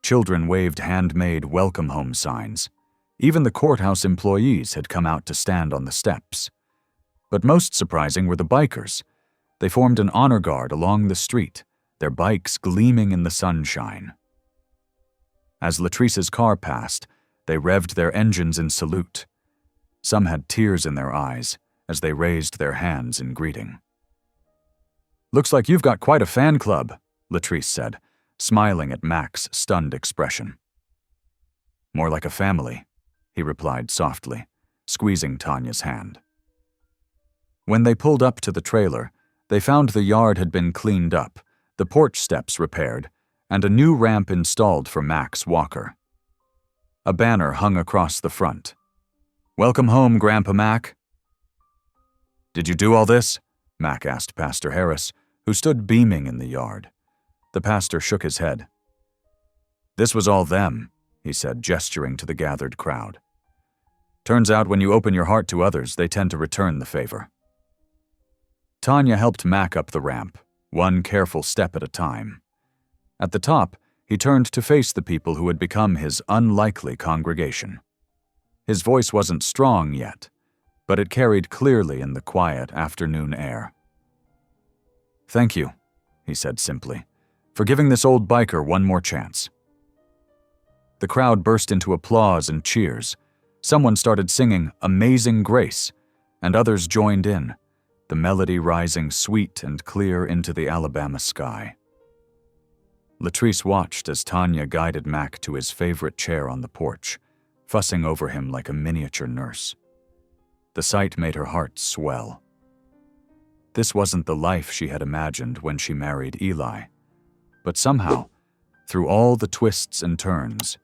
Children waved handmade welcome home signs. Even the courthouse employees had come out to stand on the steps. But most surprising were the bikers. They formed an honor guard along the street, their bikes gleaming in the sunshine. As Latrice's car passed, they revved their engines in salute. Some had tears in their eyes as they raised their hands in greeting. "Looks like you've got quite a fan club," Latrice said, smiling at Mac's stunned expression. "More like a family," he replied softly, squeezing Tanya's hand. When they pulled up to the trailer, they found the yard had been cleaned up, the porch steps repaired, and a new ramp installed for Mac's walker. A banner hung across the front. "Welcome home, Grandpa Mac." "Did you do all this?" Mac asked Pastor Harris, who stood beaming in the yard. The pastor shook his head. "This was all them," he said, gesturing to the gathered crowd. "Turns out when you open your heart to others, they tend to return the favor." Tanya helped Mac up the ramp, one careful step at a time. At the top, he turned to face the people who had become his unlikely congregation. His voice wasn't strong yet, but it carried clearly in the quiet afternoon air. "Thank you," he said simply, "for giving this old biker one more chance." The crowd burst into applause and cheers. Someone started singing "Amazing Grace," and others joined in, the melody rising sweet and clear into the Alabama sky. Latrice watched as Tanya guided Mac to his favorite chair on the porch, fussing over him like a miniature nurse. The sight made her heart swell. This wasn't the life she had imagined when she married Eli, but somehow, through all the twists and turns,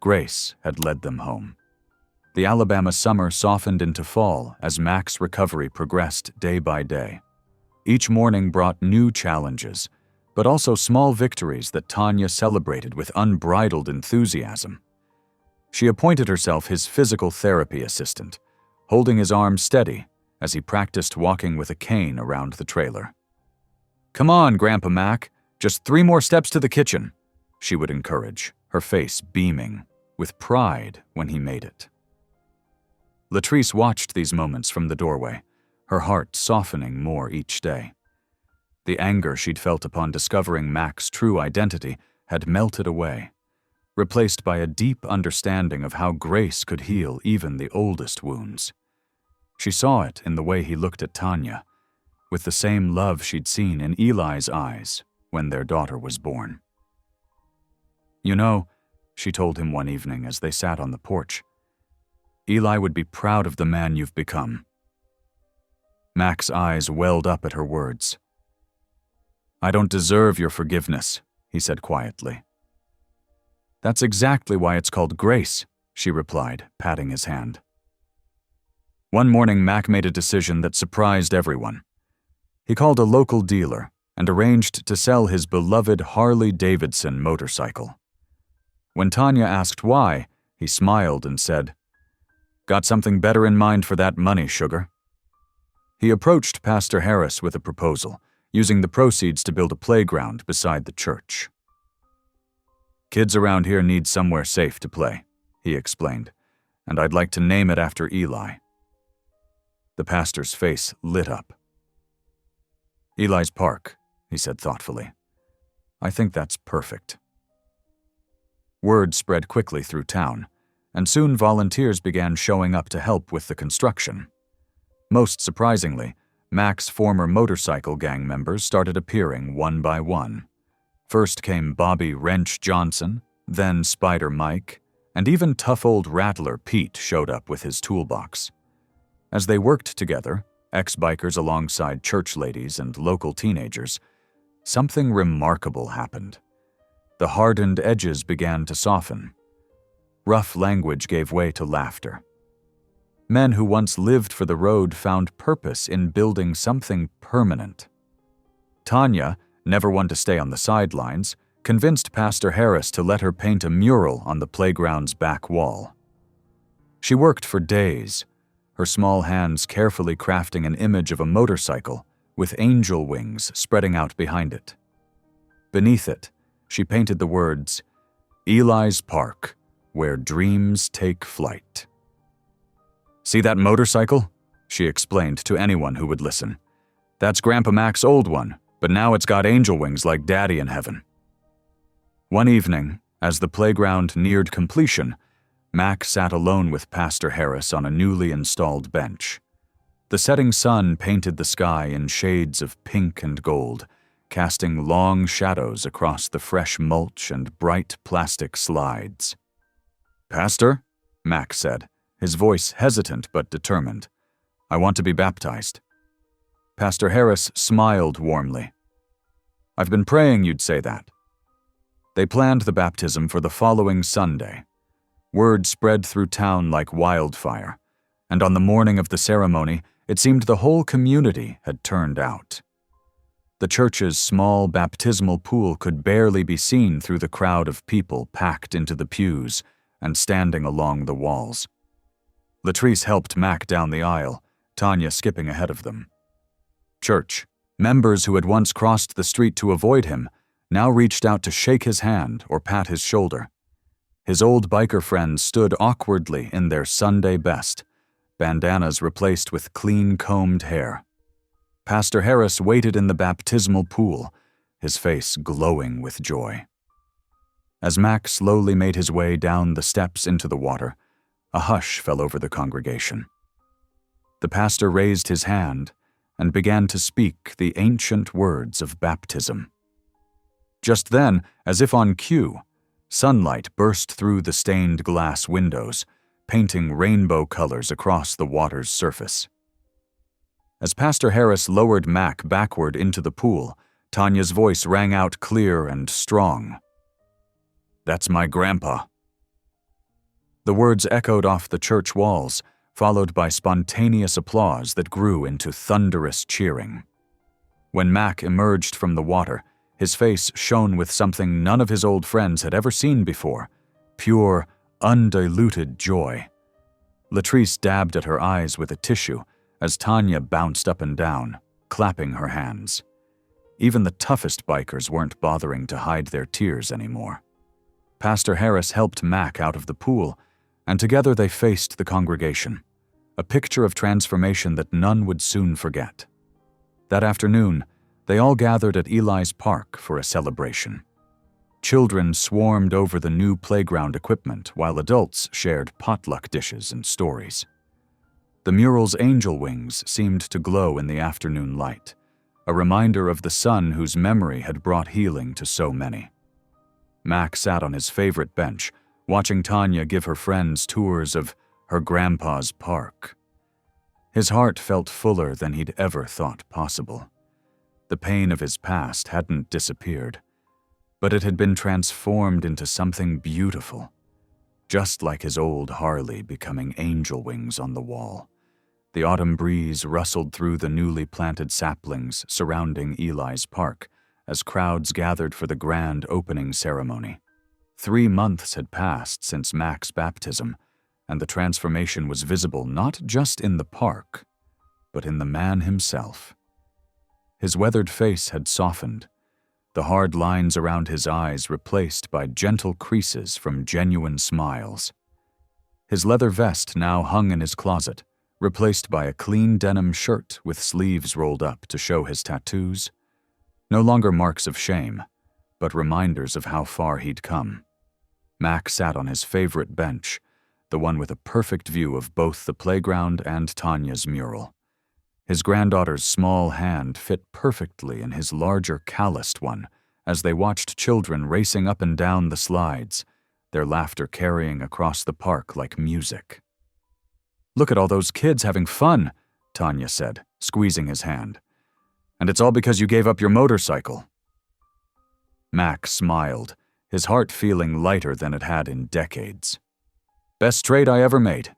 grace had led them home. The Alabama summer softened into fall as Mac's recovery progressed day by day. Each morning brought new challenges, but also small victories that Tanya celebrated with unbridled enthusiasm. She appointed herself his physical therapy assistant, holding his arm steady as he practiced walking with a cane around the trailer. "Come on, Grandpa Mac, just 3 more steps to the kitchen," she would encourage, her face beaming with pride when he made it. Latrice watched these moments from the doorway, her heart softening more each day. The anger she'd felt upon discovering Mac's true identity had melted away, replaced by a deep understanding of how grace could heal even the oldest wounds. She saw it in the way he looked at Tanya, with the same love she'd seen in Eli's eyes when their daughter was born. "You know," she told him one evening as they sat on the porch, "Eli would be proud of the man you've become." Mac's eyes welled up at her words. "I don't deserve your forgiveness," he said quietly. "That's exactly why it's called grace," she replied, patting his hand. One morning, Mac made a decision that surprised everyone. He called a local dealer and arranged to sell his beloved Harley-Davidson motorcycle. When Tanya asked why, he smiled and said, "Got something better in mind for that money, sugar." He approached Pastor Harris with a proposal, using the proceeds to build a playground beside the church. "Kids around here need somewhere safe to play," he explained, "and I'd like to name it after Eli." The pastor's face lit up. "Eli's Park," he said thoughtfully. "I think that's perfect." Word spread quickly through town, and soon volunteers began showing up to help with the construction. Most surprisingly, Mac's former motorcycle gang members started appearing one by one. First came Bobby Wrench Johnson, then Spider Mike, and even tough old rattler Pete showed up with his toolbox. As they worked together, ex-bikers alongside church ladies and local teenagers, something remarkable happened. The hardened edges began to soften. Rough language gave way to laughter. Men who once lived for the road found purpose in building something permanent. Tanya, never one to stay on the sidelines, convinced Pastor Harris to let her paint a mural on the playground's back wall. She worked for days, her small hands carefully crafting an image of a motorcycle with angel wings spreading out behind it. Beneath it, she painted the words, "Eli's Park, where dreams take flight." "See that motorcycle?" she explained to anyone who would listen. "That's Grandpa Mac's old one, but now it's got angel wings like Daddy in heaven." One evening, as the playground neared completion, Mac sat alone with Pastor Harris on a newly installed bench. The setting sun painted the sky in shades of pink and gold, casting long shadows across the fresh mulch and bright plastic slides. "Pastor," Mac said, his voice hesitant but determined, "I want to be baptized." Pastor Harris smiled warmly. "I've been praying you'd say that." They planned the baptism for the following Sunday. Word spread through town like wildfire, and on the morning of the ceremony, it seemed the whole community had turned out. The church's small baptismal pool could barely be seen through the crowd of people packed into the pews and standing along the walls. Latrice helped Mac down the aisle, Tanya skipping ahead of them. Church, members who had once crossed the street to avoid him, now reached out to shake his hand or pat his shoulder. His old biker friends stood awkwardly in their Sunday best, bandanas replaced with clean-combed hair. Pastor Harris waited in the baptismal pool, his face glowing with joy. As Mac slowly made his way down the steps into the water, a hush fell over the congregation. The pastor raised his hand and began to speak the ancient words of baptism. Just then, as if on cue, sunlight burst through the stained glass windows, painting rainbow colors across the water's surface. As Pastor Harris lowered Mac backward into the pool, Tanya's voice rang out clear and strong. "That's my grandpa." The words echoed off the church walls, followed by spontaneous applause that grew into thunderous cheering. When Mac emerged from the water, his face shone with something none of his old friends had ever seen before, pure, undiluted joy. Latrice dabbed at her eyes with a tissue, as Tanya bounced up and down, clapping her hands. Even the toughest bikers weren't bothering to hide their tears anymore. Pastor Harris helped Mac out of the pool, and together they faced the congregation, a picture of transformation that none would soon forget. That afternoon, they all gathered at Eli's Park for a celebration. Children swarmed over the new playground equipment while adults shared potluck dishes and stories. The mural's angel wings seemed to glow in the afternoon light, a reminder of the son whose memory had brought healing to so many. Mac sat on his favorite bench, watching Tanya give her friends tours of her grandpa's park. His heart felt fuller than he'd ever thought possible. The pain of his past hadn't disappeared, but it had been transformed into something beautiful, just like his old Harley becoming angel wings on the wall. The autumn breeze rustled through the newly planted saplings surrounding Eli's Park as crowds gathered for the grand opening ceremony. 3 months had passed since Mac's baptism, and the transformation was visible not just in the park, but in the man himself. His weathered face had softened, the hard lines around his eyes replaced by gentle creases from genuine smiles. His leather vest now hung in his closet, replaced by a clean denim shirt with sleeves rolled up to show his tattoos. No longer marks of shame, but reminders of how far he'd come. Mac sat on his favorite bench, the one with a perfect view of both the playground and Tanya's mural. His granddaughter's small hand fit perfectly in his larger, calloused one as they watched children racing up and down the slides, their laughter carrying across the park like music. "Look at all those kids having fun," Tanya said, squeezing his hand. "And it's all because you gave up your motorcycle." Mac smiled, his heart feeling lighter than it had in decades. "Best trade I ever made."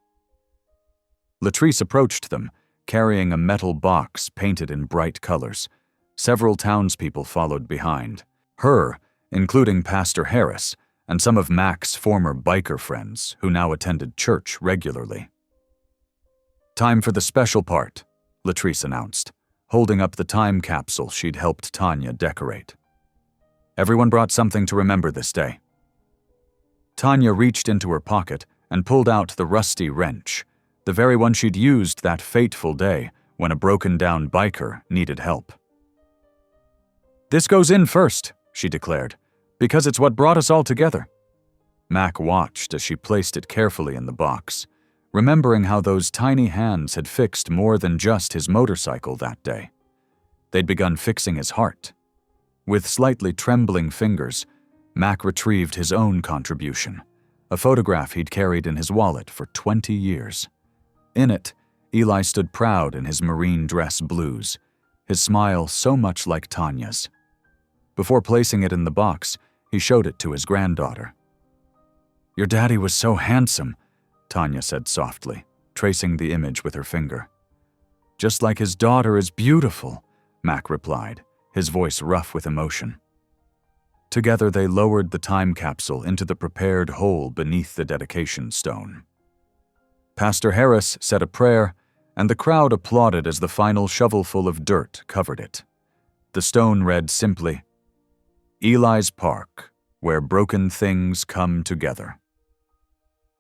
Latrice approached them, carrying a metal box painted in bright colors. Several townspeople followed behind. Her, including Pastor Harris, and some of Mac's former biker friends who now attended church regularly. "Time for the special part," Latrice announced, holding up the time capsule she'd helped Tanya decorate. "Everyone brought something to remember this day." Tanya reached into her pocket and pulled out the rusty wrench, the very one she'd used that fateful day when a broken-down biker needed help. "This goes in first," she declared, "because it's what brought us all together." Mac watched as she placed it carefully in the box, remembering how those tiny hands had fixed more than just his motorcycle that day. They'd begun fixing his heart. With slightly trembling fingers, Mac retrieved his own contribution, a photograph he'd carried in his wallet for 20 years. In it, Eli stood proud in his marine dress blues, his smile so much like Tanya's. Before placing it in the box, he showed it to his granddaughter. "Your daddy was so handsome," Tanya said softly, tracing the image with her finger. "Just like his daughter is beautiful," Mac replied, his voice rough with emotion. Together they lowered the time capsule into the prepared hole beneath the dedication stone. Pastor Harris said a prayer, and the crowd applauded as the final shovelful of dirt covered it. The stone read simply, "Eli's Park, where broken things come together."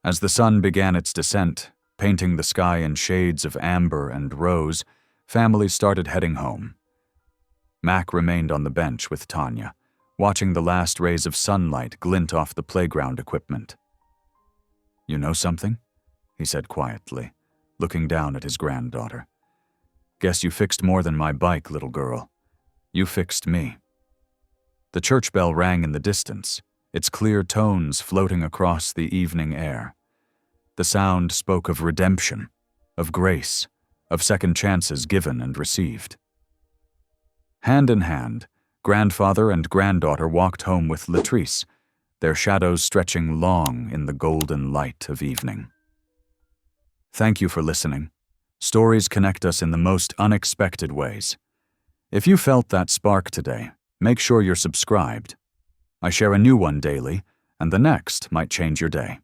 As the sun began its descent, painting the sky in shades of amber and rose, families started heading home. Mac remained on the bench with Tanya, watching the last rays of sunlight glint off the playground equipment. "You know something?" he said quietly, looking down at his granddaughter. "Guess you fixed more than my bike, little girl. You fixed me." The church bell rang in the distance, its clear tones floating across the evening air. The sound spoke of redemption, of grace, of second chances given and received. Hand in hand, grandfather and granddaughter walked home with Latrice, their shadows stretching long in the golden light of evening. Thank you for listening. Stories connect us in the most unexpected ways. If you felt that spark today, make sure you're subscribed. I share a new one daily, and the next might change your day.